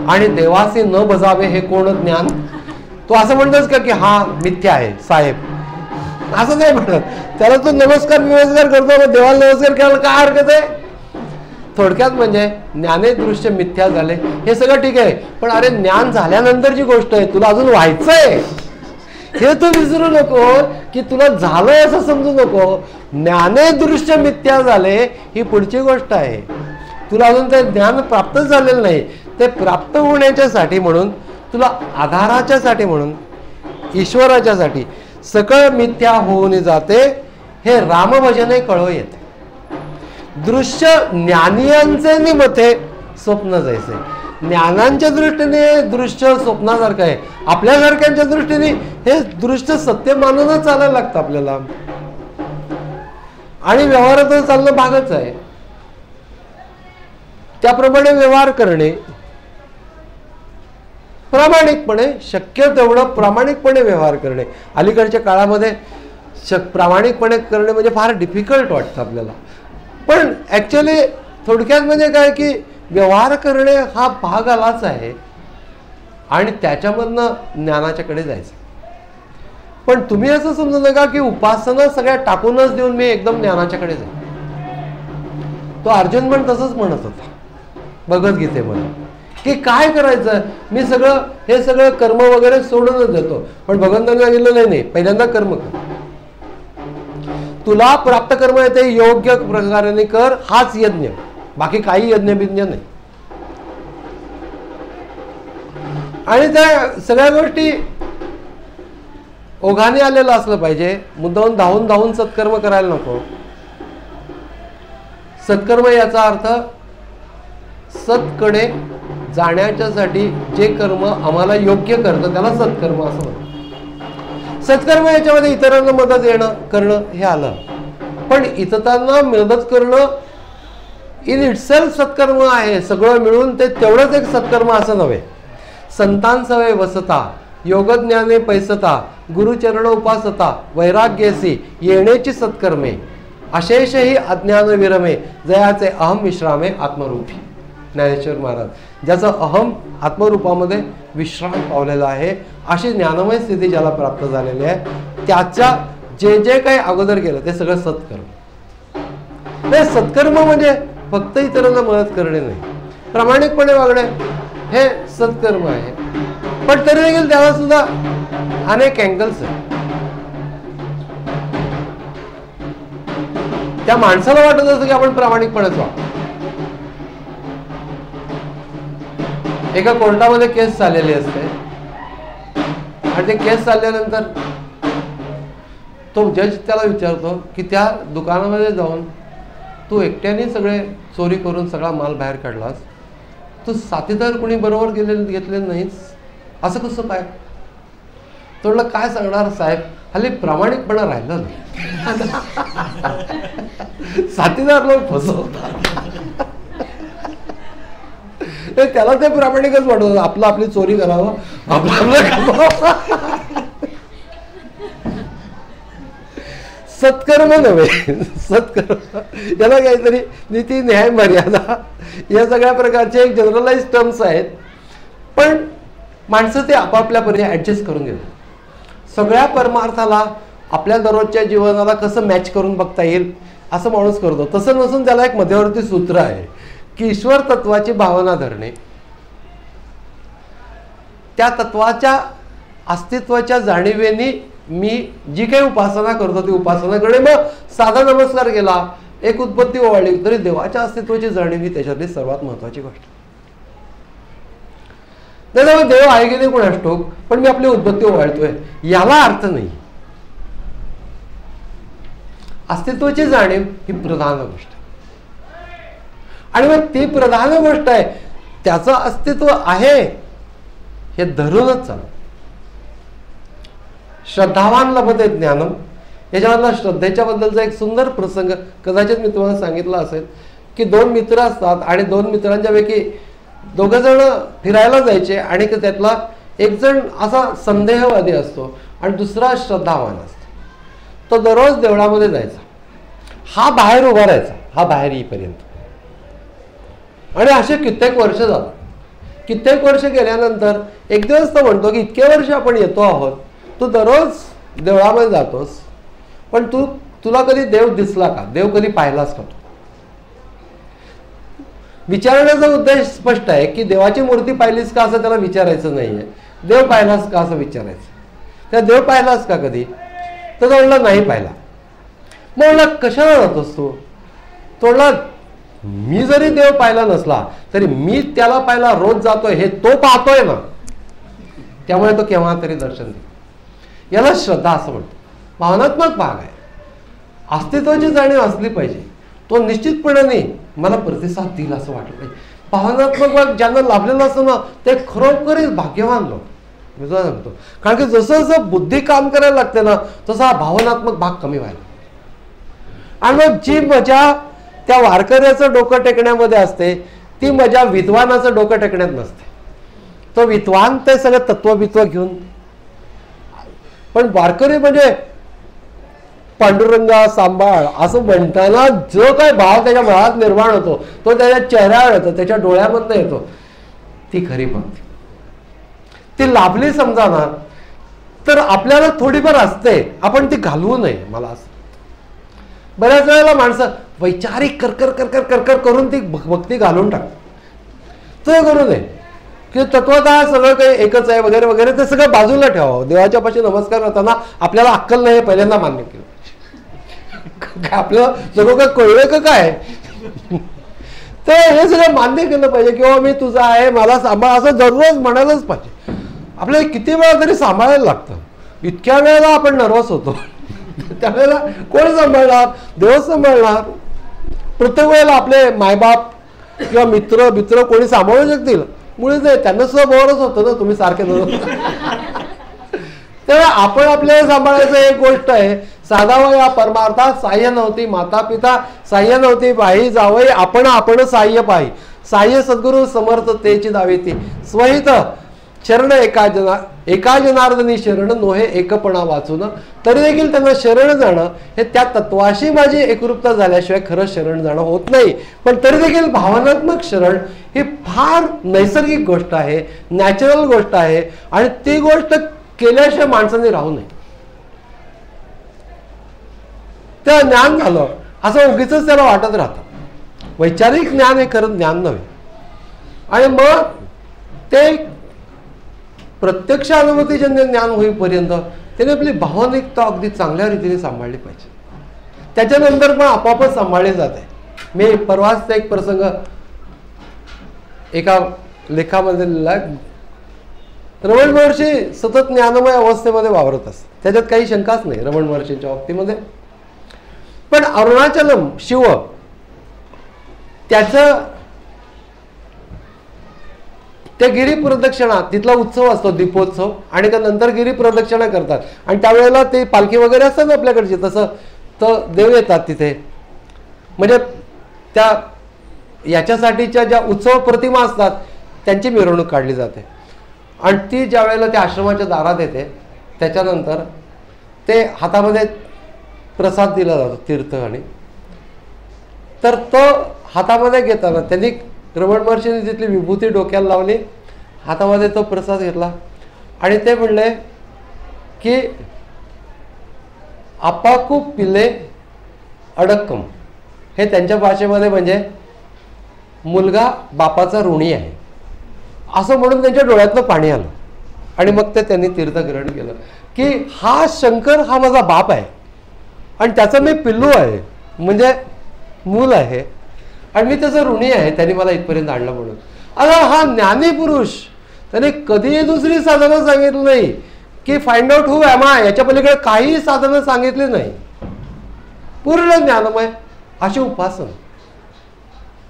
आणि देवासी न बजावे हे कोण ज्ञान. तो असं म्हणतोस का की हा मिथ्या आहे साहेब, असं नाही म्हणत. त्याला तो नमस्कार करतो, देवाला नमस्कार करायला काय हरकत आहे? थोडक्यात म्हणजे ज्ञाने दृश्य मिथ्या झाले हे सगळं ठीक आहे, पण अरे ज्ञान झाल्यानंतरची गोष्ट आहे, तुला अजून व्हायचंय हे तू विसरू नको, की तुला झालंय असं समजू नको. ज्ञाने दृश्य मिथ्या झाले ही पुढची गोष्ट आहे, तुला अजून ते ज्ञान प्राप्त झालेलं नाही. ते प्राप्त होण्याच्यासाठी म्हणून, तुला आधाराच्यासाठी म्हणून, ईश्वराच्यासाठी सकळ मिथ्या होऊन जाते, हे रामभजने कळो येते. दृश्य ज्ञानियांचे निमथे स्वप्न जैसे, ज्ञानांच्या दृष्टीने दृश्य स्वप्नासारखं आहे, आपल्यासारख्यांच्या दृष्टीने हे दृश्य सत्य मानूनच चालायला लागतं आपल्याला, आणि व्यवहारातच चालणं भागच आहे. त्याप्रमाणे व्यवहार करणे, प्रामाणिकपणे, शक्य तेवढं प्रामाणिकपणे व्यवहार करणे. अलीकडच्या काळामध्ये प्रामाणिकपणे करणे म्हणजे फार डिफिकल्ट वाटतं आपल्याला, पण ॲक्च्युली थोडक्यात म्हणजे काय की व्यवहार करणे हा भाग आलाच आहे आणि त्याच्यामधनं ज्ञानाच्याकडे जायचं. पण तुम्ही असं समजू नका की उपासना सगळ्या टाकूनच देऊन मी एकदम ज्ञानाच्याकडे जाईन. तो अर्जुन पण तसंच म्हणत होता भगवद्गीतेमध्ये की काय करायचं, मी सगळं हे सगळं कर्म वगैरे सोडूनच देतो. पण भगवंतांनी सांगितलं नाही, पहिल्यांदा कर्म कर. तुला प्राप्त कर्म आहे ते योग्य प्रकाराने कर, हाच यज्ञ, बाकी काही यज्ञ बिज्ञ नाही. आणि त्या सगळ्या गोष्टी ओघाने आलेलं असलं पाहिजे. मुद्दाहून धावून धावून सत्कर्म करायला नको. सत्कर्म याचा अर्थ सतकडे जाण्याच्यासाठी जे कर्म आम्हाला योग्य करतं त्याला सत्कर्म असं म्हणतात. सत्कर्म याच्यामध्ये इतरांना मदत करणं हे आलं, पण इतरांना मदत करणं इन इटसेल्फ सत्कर्म आहे. सगळं मिळून ते तेवढंच एक सत्कर्म असं नव्हे. संतांसवे वसता, योगज्ञाने पैसता, गुरुचरण उपासता, वैराग्यसी येण्याची सत्कर्मे, अशेषही अज्ञान विरमे, जयाचे अहम विश्रामे आत्मरूपी. ज्ञानेश्वर महाराज, ज्याचा अहम आत्मरूपामध्ये विश्राम पावलेला आहे, अशी ज्ञानमय स्थिती ज्याला प्राप्त झालेली आहे, त्याच्या जे जे काही अगोदर केलं ते सगळं सत्कर्म. हे सत्कर्म म्हणजे फक्त इतरांना मदत करणे नाही, प्रामाणिकपणे वागणे हे सत्कर्म आहे. पण तरी देखील त्याला सुद्धा अनेक अँगल्स आहेत. त्या माणसाला वाटत असतं की आपण प्रामाणिकपणेच वागतो. एका कोर्टामध्ये केस चाललेली असते आणि ते केस चालल्यानंतर तो जज त्याला विचारतो की त्या दुकानामध्ये जाऊन तू एकट्याने सगळे चोरी करून सगळा माल बाहेर काढलास, तू साथीदार कोणी बरोबर घेतले नाहीस, असं कसं काय? तो म्हटलं काय सांगणार साहेब, हल्ली प्रामाणिकपणा राहिला नाही. साथीदार लोक फसवतात. त्याला ते प्रामाणिकच वाटत, आपलं आपली चोरी करावं, सत्कर्म नव्हे. सत्कर्म याला काहीतरी नीती न्याय मर्यादा या सगळ्या प्रकारचे एक जनरलाइज टर्म्स आहेत, पण माणसं ते आपापल्या परीने ऍडजस्ट करून घेतात. सगळ्या परमार्थाला आपल्या दररोजच्या जीवनाला कसं मॅच करून बघता येईल असं माणूस करतो. तसं नसून त्याला एक मध्यवर्ती सूत्र आहे की ईश्वर तत्वाची भावना धरणे, त्या तत्वाच्या अस्तित्वाच्या जाणीवेने मी जी काही उपासना करतो ती उपासना करणे. मग साधा नमस्कार केला, एक उत्पत्ती ओवाळली तरी देवाच्या अस्तित्वाची जाणीव ही त्याच्यातली सर्वात महत्वाची गोष्ट. त्याच्यामुळे देव आहे की नाही कोणास ठाऊक, पण मी आपली उत्पत्ती ओवाळतोय याला अर्थ नाही. अस्तित्वाची जाणीव ही प्रधान गोष्ट आहे. आणि मग ती प्रधान गोष्ट आहे, त्याचं अस्तित्व आहे हे धरूनच चालू. श्रद्धावान लभते ज्ञानम, याच्यामधला श्रद्धेच्या बद्दलचा एक सुंदर प्रसंग कदाचित मी तुम्हाला सांगितला असेल की दोन मित्र असतात आणि दोन मित्रांच्या पैकी दोघ जण फिरायला जायचे आणि त्यातला एक जण असा संदेहवादी असतो आणि दुसरा श्रद्धावान असतो. तो दररोज देवळामध्ये जायचा, हा बाहेर उभा राहायचा, हा बाहेर येईपर्यंत. आणि असे कित्येक वर्ष जातात. कित्येक वर्ष गेल्यानंतर एक दिवस तो म्हणतो की इतके वर्ष आपण येतो आहोत, तू दररोज देवळामध्ये जातोस, पण तुला कधी देव दिसला का, देव कधी पाहिलास का? विचारण्याचा उद्देश स्पष्ट आहे की देवाची मूर्ती पाहिलीस का असं त्याला विचारायचं नाहीये, देव पाहिलास का असं विचारायचं. त्या देव पाहिलास का कधी, तर तो म्हणला नाही पाहिला. मग म्हणला कशाला जातोस तू? तो म्हणला मी जरी देव पाहिला नसला तरी मी त्याला पाहिला रोज जातोय हे तो पाहतोय ना, त्यामुळे तो केव्हा तरी दर्शन देतो. याला श्रद्धा असं म्हणतो. भावनात्मक भाग आहे. अस्तित्वाची जाणीव असली पाहिजे, तो निश्चितपणे मला प्रतिसाद देईल असं वाटलं पाहिजे. भावनात्मक भाग ज्यांना लाभलेला असतो ना ते खरोखरच भाग्यवान लोक. मी तुला सांगतो, कारण की जसं जसं बुद्धी काम करायला लागते ना तसा हा भावनात्मक भाग कमी व्हायला. आणि मग जी मजा त्या वारकऱ्याचं डोकं टेकण्यामध्ये असते ती मजा विद्वानाचं डोकं टेकण्यात नसते. तो विद्वान ते सगळं तत्वबित्व घेऊन, पण वारकरी म्हणजे पांडुरंगा सांभाळ असं म्हणताना जो काय भाव त्याच्या मनात निर्माण होतो तो त्याच्या चेहऱ्यावर येतो, त्याच्या डोळ्यामधनं येतो, ती खरी भक्ती. ती लाभली समजा ना तर आपल्याला थोडीफार असते, आपण ती घालवू नये. मला असं बऱ्याच वेळेला माणसं वैचारिक करकर करकर करकर करून ती भक्ती घालून टाकतात. ते करू नये की तत्वतः सगळं काही एकच आहे वगैरे वगैरे, ते सगळं बाजूला ठेवावं. देवाच्या पाशी नमस्कार करताना आपल्याला अक्कल नाही हे पहिल्यांदा मान्य केलं. आपलं सगळं काय कळलं का काय? तर हे सगळं मान्य केलं पाहिजे किंवा मी तुझा आहे, मला सांभाळ, असं दररोज म्हणायलाच पाहिजे. आपल्याला किती वेळा तरी सांभाळायला लागतं. इतक्या वेळेला आपण नर्वस होतो. त्यावेळेला कोण सांभाळणार? देव सांभाळणार. प्रत्येक वेळेला आपले मायबाप किंवा मित्र कोणी सांभाळू शकतील? मुळीच नाही. त्यांना सुद्धा बोरच होतं ना तुम्ही सारखे तर आपण आपल्याला सांभाळायचं एक गोष्ट आहे. साधावा या परमार्थात साह्य नव्हती माता पिता, साह्य नव्हती बाई जावई, आपण साह्य पाही. साह्य सद्गुरु समर्थ तेची दावेती, स्वहित शरण एका जनार्दनी शरण नोहे एकपणा वाचून. तरी देखील त्यांना शरण जाणं हे त्या तत्वाशी माझी एकरूपता झाल्याशिवाय खरं शरण जाणं होत नाही. पण तरी देखील भावनात्मक शरण ही फार नैसर्गिक गोष्ट आहे, नॅचरल गोष्ट आहे. आणि ती गोष्ट केल्याशिवाय माणसाने राहू नये. तर ज्ञान झालं असं उगीच त्याला वाटत राहतं. वैचारिक ज्ञान हे खरं ज्ञान नव्हे. आणि मग ते प्रत्यक्ष अनुभूतीजन्य ज्ञान होईपर्यंत त्याने आपली भावनिकता अगदी चांगल्या रीतीने सांभाळली पाहिजे. त्याच्यानंतर पण आपोआपच सांभाळले जाते. मी परवाच एक प्रसंग एका लेखामध्ये लिहिला. रमण महर्षी सतत ज्ञानमय अवस्थेमध्ये वावरत असतात, त्याच्यात काही शंकाच नाही रमण महर्षींच्या बाबतीमध्ये. पण अरुणाचलम शिव त्याचं त्या गिरी प्रदक्षिणा, तिथला उत्सव असतो दीपोत्सव, आणि त्यानंतर गिरी प्रदक्षिणा करतात. आणि त्यावेळेला ते पालखी वगैरे असतात ना आपल्याकडची, तसं तर देव येतात तिथे. म्हणजे त्या याच्यासाठीच्या ज्या उत्सव प्रतिमा असतात त्यांची मिरवणूक काढली जाते. आणि ती ज्या वेळेला त्या आश्रमाच्या दारात येते त्याच्यानंतर ते हातामध्ये प्रसाद दिला जातो तीर्थ. आणि तर तो हातामध्ये घेताना त्यांनी रमण महर्षींनी तिथली विभूती डोक्याला लावली, हातामध्ये तो प्रसाद घेतला आणि ते म्हणले की आपाकू पिले अडक्कम. हे त्यांच्या भाषेमध्ये म्हणजे मुलगा बापाचा ऋणी आहे असं म्हणून त्यांच्या डोळ्यातलं पाणी आलं. आणि मग ते त्यांनी तीर्थग्रहण केलं की हा शंकर हा माझा बाप आहे आणि त्याचं मी पिल्लू आहे, म्हणजे मूल आहे, आणि मी त्याचं ऋणी आहे, त्यांनी मला इथपर्यंत आणलं म्हणून. आता हा ज्ञानी पुरुष त्याने कधीही दुसरी साधनं सांगितलं नाही की find out who am I, याच्या पलीकडे काही साधनं सांगितली नाही. पूर्ण ज्ञानमय अशी उपासना,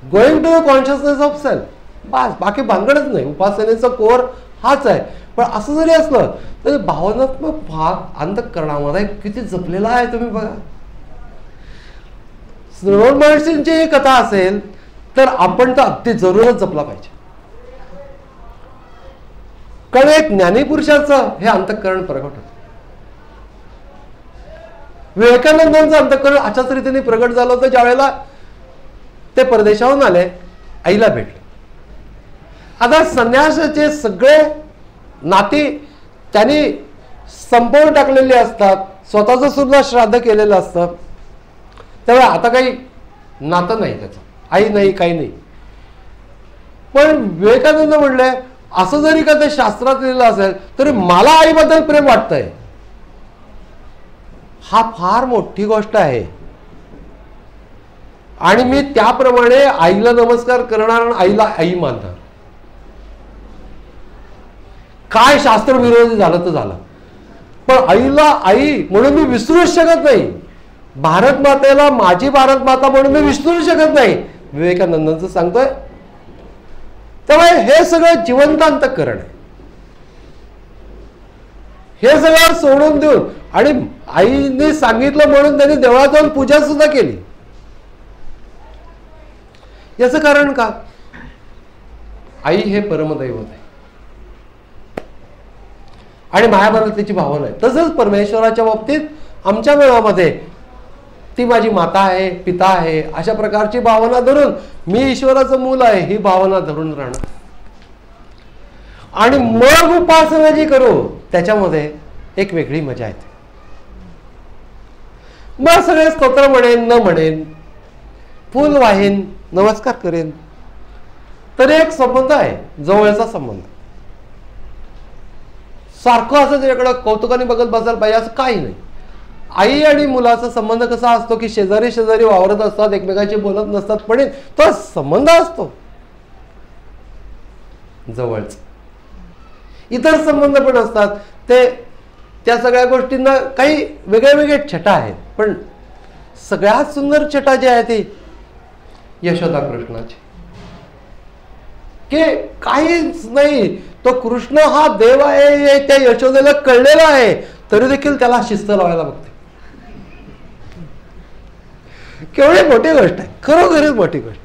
going to the consciousness of self, बस, बाकी भानगडच नाही. उपासनेचा कोर हाच आहे. पण असं जरी असलं तरी भावनात्मक भाग अंतःकरणामध्ये किती जपलेला आहे तुम्ही बघा. रमण महर्षींची ही कथा असेल तर आपण तर अगदी जरूरच जपला पाहिजे. कारण एक ज्ञानी पुरुषाचं हे अंतःकरण प्रगट होतं. विवेकानंदांचं अंतःकरण अशाच रीतीने प्रगट झालं होतं ज्या वेळेला ते परदेशाहून आले, आईला भेटले. आता संन्यासाचे सगळे नाती त्यांनी संपवून टाकलेले असतात, स्वतःचं सुद्धा श्राद्ध केलेलं असतं. त्यामुळे आता काही नातं नाही त्याचं, आई नाही, काही नाही. पण विवेकानंद म्हणले असं जरी का ते शास्त्रात लिहिलं असेल तरी मला आईबद्दल प्रेम वाटतंय. हा फार मोठी गोष्ट आहे. आणि मी त्याप्रमाणे आईला नमस्कार करणार आणि आईला आई मानणार. काय शास्त्र विरोधी झालं तर झालं, पण आईला आई म्हणून मी विसरूच शकत नाही. भारत मातेला माझी भारत माता म्हणून मी विसरू शकत नाही, विवेकानंदांचं सांगतोय. त्यामुळे हे सगळं जिवंत अंतःकरण आहे. हे सगळं सोडून देऊन, आणि आईने सांगितलं म्हणून त्यांनी देवळात जाऊन पूजा सुद्धा केली. याचं कारण का? आई हे परमदैवत आहे आणि महाभारताची भावना आहे. तसंच परमेश्वराच्या बाबतीत आमच्या मनामध्ये ती माझी माता आहे, पिता आहे, अशा प्रकारची भावना धरून मी ईश्वराचं मूल आहे ही भावना धरून राहणं. आणि मग उपासना जी करू त्याच्यामध्ये एक वेगळी मजा येते. मग सगळे स्तोत्र म्हणेन न म्हणेन, फुल वाहीन, नमस्कार करेन, तरी एक संबंध आहे, जवळचा संबंध. सारखं असं त्याच्याकडं कौतुकाने बघत बसायला पाहिजे असं काही नाही. आई आणि मुलाचा संबंध कसा असतो की शेजारी शेजारी वावरत असतात, एकमेकांशी बोलत नसतात, पण तो संबंध असतो जवळच. इतर संबंध पण असतात, ते त्या सगळ्या गोष्टींना काही वेगळे वेगळे छटा आहेत, पण सगळ्यात सुंदर छटा जी आहे ती यशोदा कृष्णाची. की काहीच नाही, तो कृष्ण हा देव आहे हे त्या यशोदेला कळलेलं आहे, तरी देखील त्याला शिस्त लावायला बघते. केवढी मोठी गोष्ट आहे, खरोखरीच मोठी गोष्ट.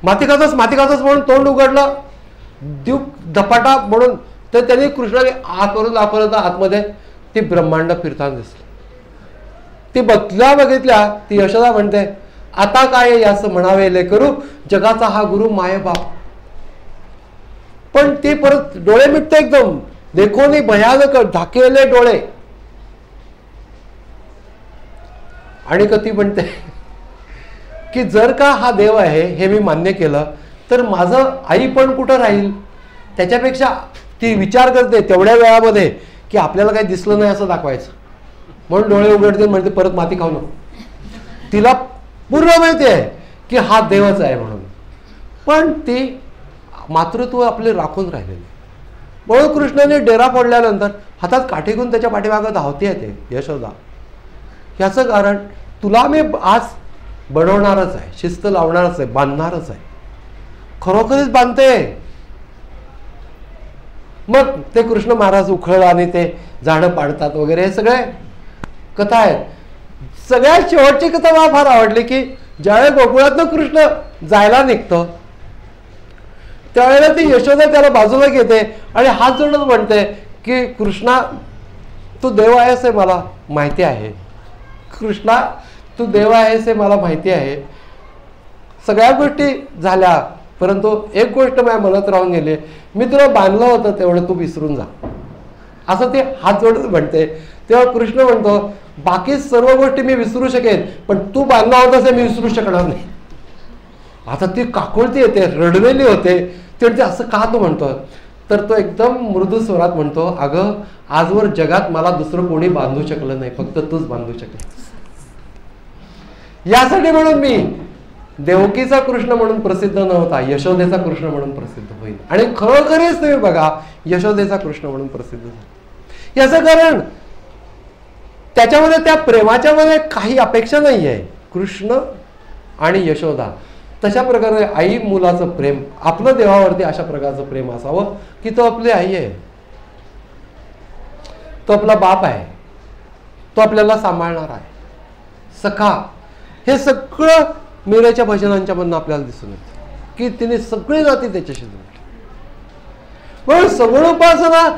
माती खातोस म्हणून तोंड उघडलं, देव धपाटा म्हणून, तर त्यांनी कृष्णाने आ करून दाखवलं तर आतमध्ये ती ब्रह्मांड फिरताना दिसली. ती बघितल्या ती यशोदा म्हणते, आता काय यास म्हणावे लेकरू, जगाचा हा गुरु माये बाप. पण ती परत डोळे मिटते एकदम, देखोनी भयानक ढाकेले डोळे, आणि कधी म्हणते की जर का हा देव आहे हे मी मान्य केलं तर माझं आई पण कुठं राहील. त्याच्यापेक्षा ती विचार करते तेवढ्या वेळामध्ये की आपल्याला काही दिसलं नाही असं दाखवायचं, म्हणून डोळे उघडते, म्हणते परत माती खाऊ नको. तिला पूर्ण माहिती आहे की हा देवच आहे म्हणून, पण ती मातृत्व आपले राखून राहिलेले. म्हणून कृष्णाने डेरा फोडल्यानंतर हातात काठी घेऊन त्याच्या पाठीमागं धावती येते यशोदा. याचं कारण तुला मी आज बनवणारच आहे, शिस्त लावणारच आहे, बांधणारच आहे. खरोखरीच बांधते. मग ते कृष्ण महाराज उखळ आणि ते झाडं पाडतात वगैरे, हे सगळे कथा आहेत. सगळ्यात शेवटची कथा मला फार आवडली की ज्यावेळेस गोकुळातनं कृष्ण जायला निघतो त्यावेळेला ती यशोदा त्याला बाजूला घेते आणि हात जोडून म्हणते की कृष्णा तू देव आहेस हे मला माहिती आहे, कृष्णा तू देव आहेस हे मला माहिती आहे. सगळ्या गोष्टी झाल्या, परंतु एक गोष्ट माझ्या मनात राहून गेली, मी तुला बांधलं होतं तेवढं तू विसरून जा, असं ते हात जोडून म्हणते. तेव्हा कृष्ण म्हणतो बाकी सर्व गोष्टी मी विसरू शकेन, पण तू बांधला होतास हे मी विसरू शकणार नाही. आता ती काकुळती येते, रडलेली होते, ते म्हणते असं का तू म्हणतो. तर तो एकदम मृदू स्वरात म्हणतो, अगं आजवर जगात मला दुसरं कोणी बांधू शकलं नाही, फक्त तूच बांधू शकले. यासाठी म्हणून मी देवकीचा कृष्ण म्हणून प्रसिद्ध नव्हता, यशोदेचा कृष्ण म्हणून प्रसिद्ध होईल. आणि खरोखरीच तुम्ही बघा यशोदेचा कृष्ण म्हणून प्रसिद्ध झाला. याचं कारण त्याच्यामध्ये त्या प्रेमाच्या मध्ये काही अपेक्षा नाही आहे. कृष्ण आणि यशोदा तशा प्रकारे आई मुलाचं प्रेम, आपलं देवावरती अशा प्रकारचं प्रेम असावं की तो आपली आई आहे, तो आपला बाप आहे, तो आपल्याला सांभाळणार आहे, सखा. हे सगळं मीरेच्या भजनांच्या मधून आपल्याला दिसून येतं की तिने सगळी नाती त्याच्याशी जोडली. पण सगुण उपासना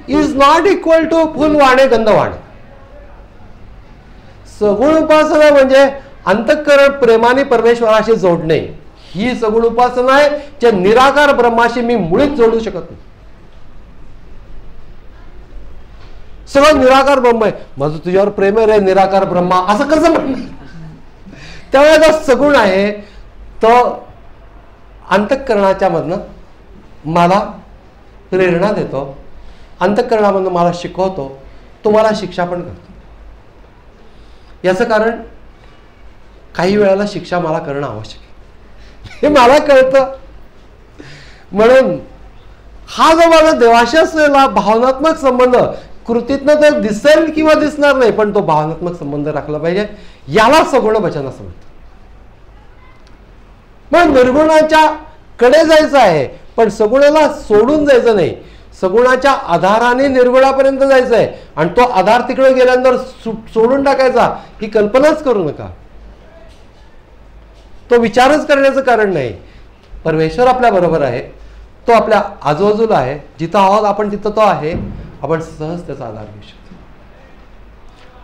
इज नॉट इक्वल टू फुल वाणे गंध वाणे. सगुण उपासना म्हणजे अंतःकरण प्रेमाने परमेश्वराशी जोडणे, ही सगुण उपासना आहे जे निराकार ब्रह्माशी मी मुळीच जोडू शकत नाही. सगळं निराकार ब्रह्म आहे, माझं तुझ्यावर प्रेम आहे रे निराकार ब्रह्मा, असं कसं म्हणणार. त्यामुळे जो सगुण आहे तो अंतःकरणाच्या मधनं मला प्रेरणा देतो, अंतःकरणामधनं मला शिकवतो, तो मला शिक्षा पण करतो. याचं कारण काही वेळेला शिक्षा मला करणं आवश्यक आहे हे मला कळतं. म्हणून हा जो माझा देवाशी असलेला भावनात्मक संबंध, कृतीतनं तर दिसेल किंवा दिसणार नाही, पण तो भावनात्मक संबंध राखला पाहिजे, याला सगुण भजन असं म्हणतात. मग निर्गुणाच्या कडे जायचं आहे, पण सगुणाला सोडून जायचं नाही, सगुणाच्या आधाराने निर्गुणापर्यंत जायचं आहे. आणि तो आधार तिकडे गेल्यानंतर सोडून टाकायचा ही कल्पनाच करू नका, तो विचारच करण्याचं कारण नाही. परमेश्वर आपल्या बरोबर आहे, तो आपल्या आजूबाजूला आहे, जिथं आहोत आपण तिथं तो आहे. आपण सहज त्याचा आधार घेऊ शकतो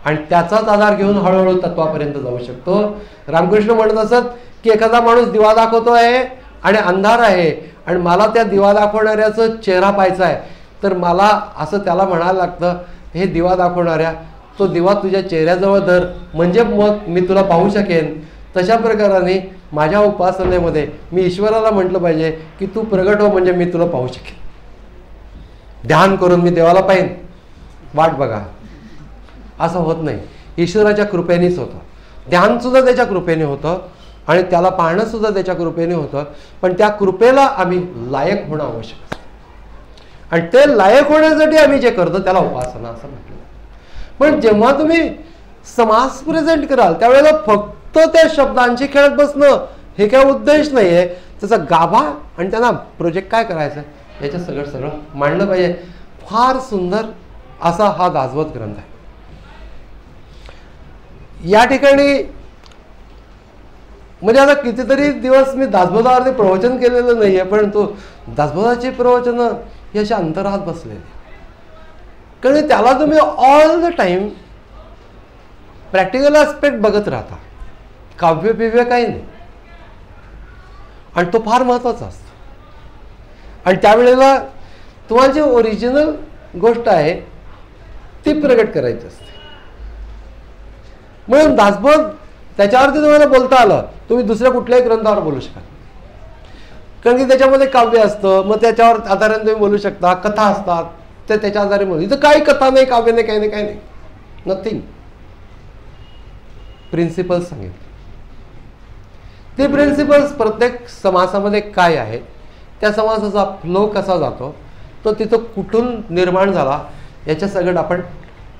आणि त्याचाच आधार घेऊन हळूहळू तत्वापर्यंत जाऊ शकतो. रामकृष्ण म्हणत असत की एखादा माणूस दिवा दाखवतो आहे आणि अंधार आहे आणि मला त्या दिवा दाखवणाऱ्याचा चेहरा पाहायचा आहे, तर मला असं त्याला म्हणायला लागतं, हे दिवा दाखवणाऱ्या तो दिवा तुझ्या चेहऱ्याजवळ धर, म्हणजे मग मी तुला पाहू शकेन. तशा प्रकाराने माझ्या उपासनेमध्ये मी ईश्वराला म्हटलं पाहिजे की तू प्रगट हो, म्हणजे मी तुला पाहू शकेन. ध्यान करून मी देवाला पाहिन, वाट बघा, असं होत नाही. ईश्वराच्या कृपेनेच होतं. ध्यानसुद्धा त्याच्या कृपेने होतं आणि त्याला पाहणंसुद्धा त्याच्या कृपेने होतं. पण त्या कृपेला आम्ही लायक होणं आवश्यक असतं. आणि ते लायक होण्यासाठी आम्ही जे करतो त्याला उपासना असं म्हटलं. पण जेव्हा तुम्ही समास प्रेझेंट कराल त्यावेळेला फक्त त्या शब्दांची खेळत बसणं हे काय उद्देश नाही आहे. त्याचा गाभा आणि त्यांना प्रोजेक्ट काय करायचं याच्यात सगळं मांडलं पाहिजे. फार सुंदर असा हा दासबोध ग्रंथ आहे. या ठिकाणी म्हणजे आता कितीतरी दिवस मी दासबोधावरती प्रवचन केलेलं नाही आहे, परंतु दासबोधाची प्रवचनं ही अशा अंतरात बसलेली. कारण त्याला तुम्ही all the time practical aspect बघत राहता, काव्य बिव्य काही नाही. आणि तो फार महत्त्वाचा असतो. आणि त्यावेळेला तुम्हाला जी ओरिजिनल गोष्ट आहे ती प्रगट करायची असते. म्हणून दासबोध त्याच्यावरती तुम्हाला बोलता आलं, तुम्ही दुसऱ्या कुठल्याही ग्रंथावर बोलू शकाल. कारण की त्याच्यामध्ये काव्य असतं, मग त्याच्यावर आधाराने तुम्ही बोलू शकता. कथा असतात, ते त्याच्या आधारे बोलू. इथं काही कथा नाही, काव्य नाही, काही नाही, नथिंग. प्रिन्सिपल्स सांगितले. ते प्रिन्सिपल्स प्रत्येक समासामध्ये काय आहे, त्या समासाचा फ्लो कसा जातो, तो तिथं कुठून निर्माण झाला, याच्या सगळं आपण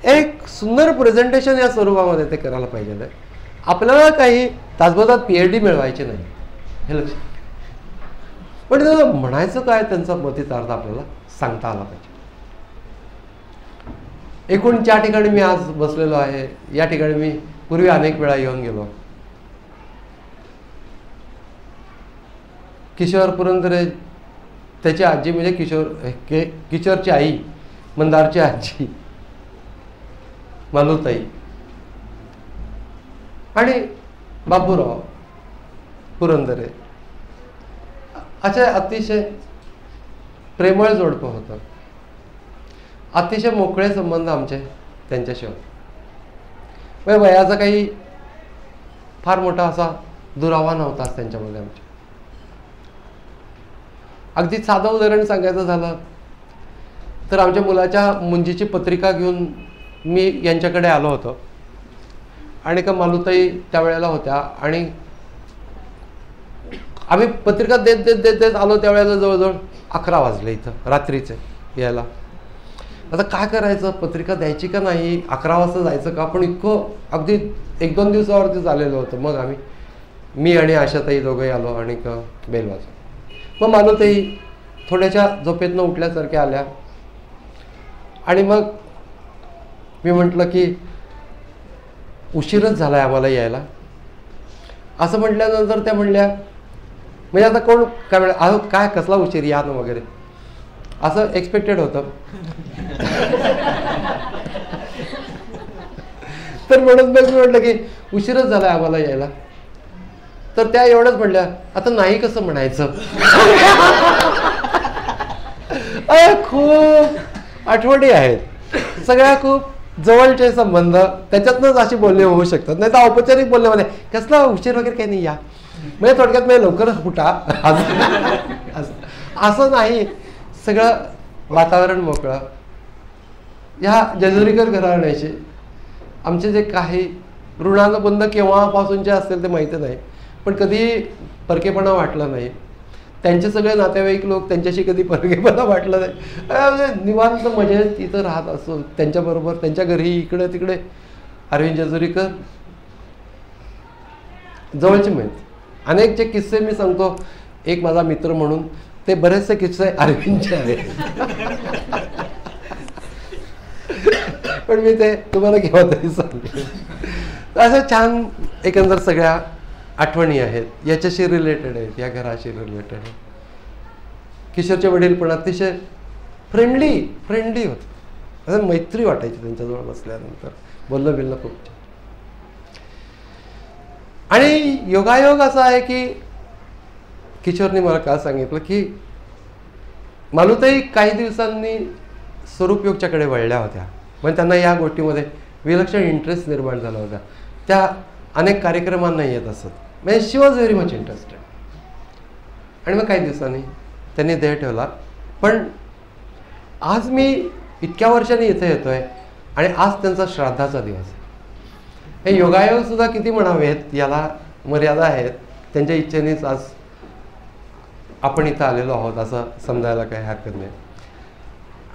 एक सुंदर प्रेझेंटेशन या स्वरूपामध्ये ते करायला पाहिजे. आपल्याला काही दासबोधात PhD मिळवायची नाही हे लक्षात. पण त्याला म्हणायचं काय त्यांचा मतितार्थ आपल्याला सांगता आला पाहिजे. एकूण ज्या ठिकाणी मी आज बसलेलो आहे या ठिकाणी मी पूर्वी अनेक वेळा येऊन गेलो. किशोर पुरंदरे त्याची आजी म्हणजे किशोरची आई, मंदारची आजी मालूताई आणि बाबूराव पुरंदरे असे अतिशय प्रेमळ जोडपं होतं. अतिशय मोकळे संबंध आमचे त्यांच्याशी होते. वयाचा काही फार मोठा असा दुरावा नव्हताच त्यांच्यामध्ये आमच्या. अगदी साधं उदाहरण सांगायचं झालं तर आमच्या मुलाच्या मुंजीची पत्रिका घेऊन मी यांच्याकडे आलो होतो आणि का मालूताई त्यावेळेला होत्या आणि आम्ही पत्रिका देत देत देत देत आलो. त्यावेळेला जवळजवळ 11 वाजले इथं रात्रीचे यायला. आता काय करायचं, पत्रिका द्यायची का नाही, 11 वाजता जायचं का. पण इतकं अगदी 1-2 दिवसावरती झालेलं होतं. मग मी आणि आशाताई दोघंही आलो आणि बेल वाजवली. मग मालूताई थोड्याशा झोपेतनं उठल्यासारख्या आल्या आणि मग मी म्हटलं की उशीरच झालाय आम्हाला यायला. असं म्हटल्यानंतर त्या म्हणल्या, म्हणजे आता कोण काय म्हणा, अहो काय कसला उशीर, या ना वगैरे असं एक्सपेक्टेड होतं. तर म्हणून मग मी म्हटलं की उशीरच झालाय आम्हाला यायला. तर त्या एवढंच म्हणल्या, आता नाही कसं म्हणायचं. खूप आठवणी आहेत, सगळ्या खूप जवळचे संबंध, त्याच्यातनंच अशी बोलणे होऊ शकतात. नाही तर औपचारिक बोलण्यामध्ये कसला उशीर वगैरे काही नाही, या म्हणजे थोडक्यात म्हणजे लवकरच फुटा असं नाही. सगळं वातावरण मोकळं. ह्या जेजुरीकर घराण्याचे आमचे जे काही ऋणानुबंध केव्हापासूनचे असतील ते माहिती नाही, पण कधी परकेपणा वाटला नाही. त्यांचे सगळे नातेवाईक लोक, त्यांच्याशी कधी परकेपणा वाटला नाही. निवांत मजेत तिथं राहत असो त्यांच्याबरोबर, त्यांच्या घरी इकडे तिकडे. अरविंद जेजुरीकर जवळचे माहिती. अनेक जे किस्से मी सांगतो, एक माझा मित्र म्हणून, ते बरेचसे किस्से अरविंदचे आहेत. पण मी ते तुम्हाला केव्हा तरी सांगते. असं छान एकंदर सगळ्या आठवणी आहेत, याच्याशी रिलेटेड आहेत, या घराशी रिलेटेड आहेत. किशोरचे वडील पण अतिशय फ्रेंडली होते. असं मैत्री वाटायची त्यांच्याजवळ बसल्यानंतर, बोलणं खूप छान. आणि योगायोग असा आहे की किशोरने मला काल सांगितलं की मालूताई काही दिवसांनी स्वरूपयोगच्याकडे वळल्या होत्या. पण त्यांना या गोष्टीमध्ये विलक्षण इंटरेस्ट निर्माण झाला होता. त्या अनेक कार्यक्रमांना येत असत, म्हणजे शी वॉज व्हेरी मच इंटरेस्टेड. आणि मग काही दिवसांनी त्यांनी देह ठेवला. पण आज मी इतक्या वर्षांनी इथे येतोय आणि आज त्यांचा श्राद्धाचा दिवस आहे. हे योगायोग सुद्धा किती म्हणावेत याला मर्यादा आहेत. त्यांच्या इच्छेनेच आज आपण इथं आलेलो आहोत असं समजायला काही हरकत नाही.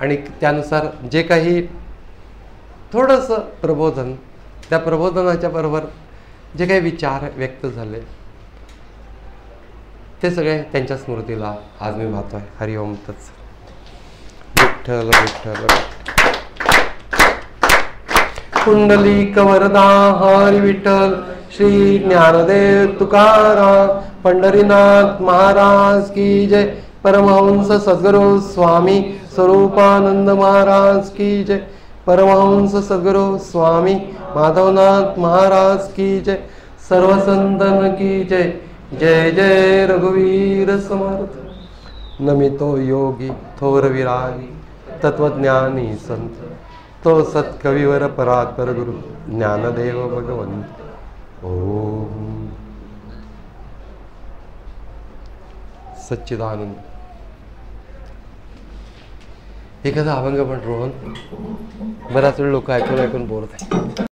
आणि त्यानुसार जे काही थोडंसं प्रबोधन, त्या प्रबोधनाच्या बरोबर जे काही विचार व्यक्त झाले ते सगळे त्यांच्या स्मृतीला आज मी वाहतोय. हरिओम तत्सत. विठ्ठल विठ्ठल. पुंडलिक वरदा हरी विठ्ठल. श्री ज्ञानदेव तुकाराम पंढरीनाथ महाराज की जय. परमहंस सद्गुरु स्वामी स्वरूपानंद महाराज की जय. परमहंस सद्गुरु स्वामी माधवनाथ महाराज की जय. सर्व संतन की जय. जय जय रघुवीर समर्थ. नमितो योगी थोर विरागी तत्वज्ञानी संत. तो सत्कविवर परात्पर गुरु ज्ञानदेव भगवंत. ओम सच्चिदानंद. एखादा अभंग पण रोहन, बराच वेळ लोक ऐकून बोर होत आहे.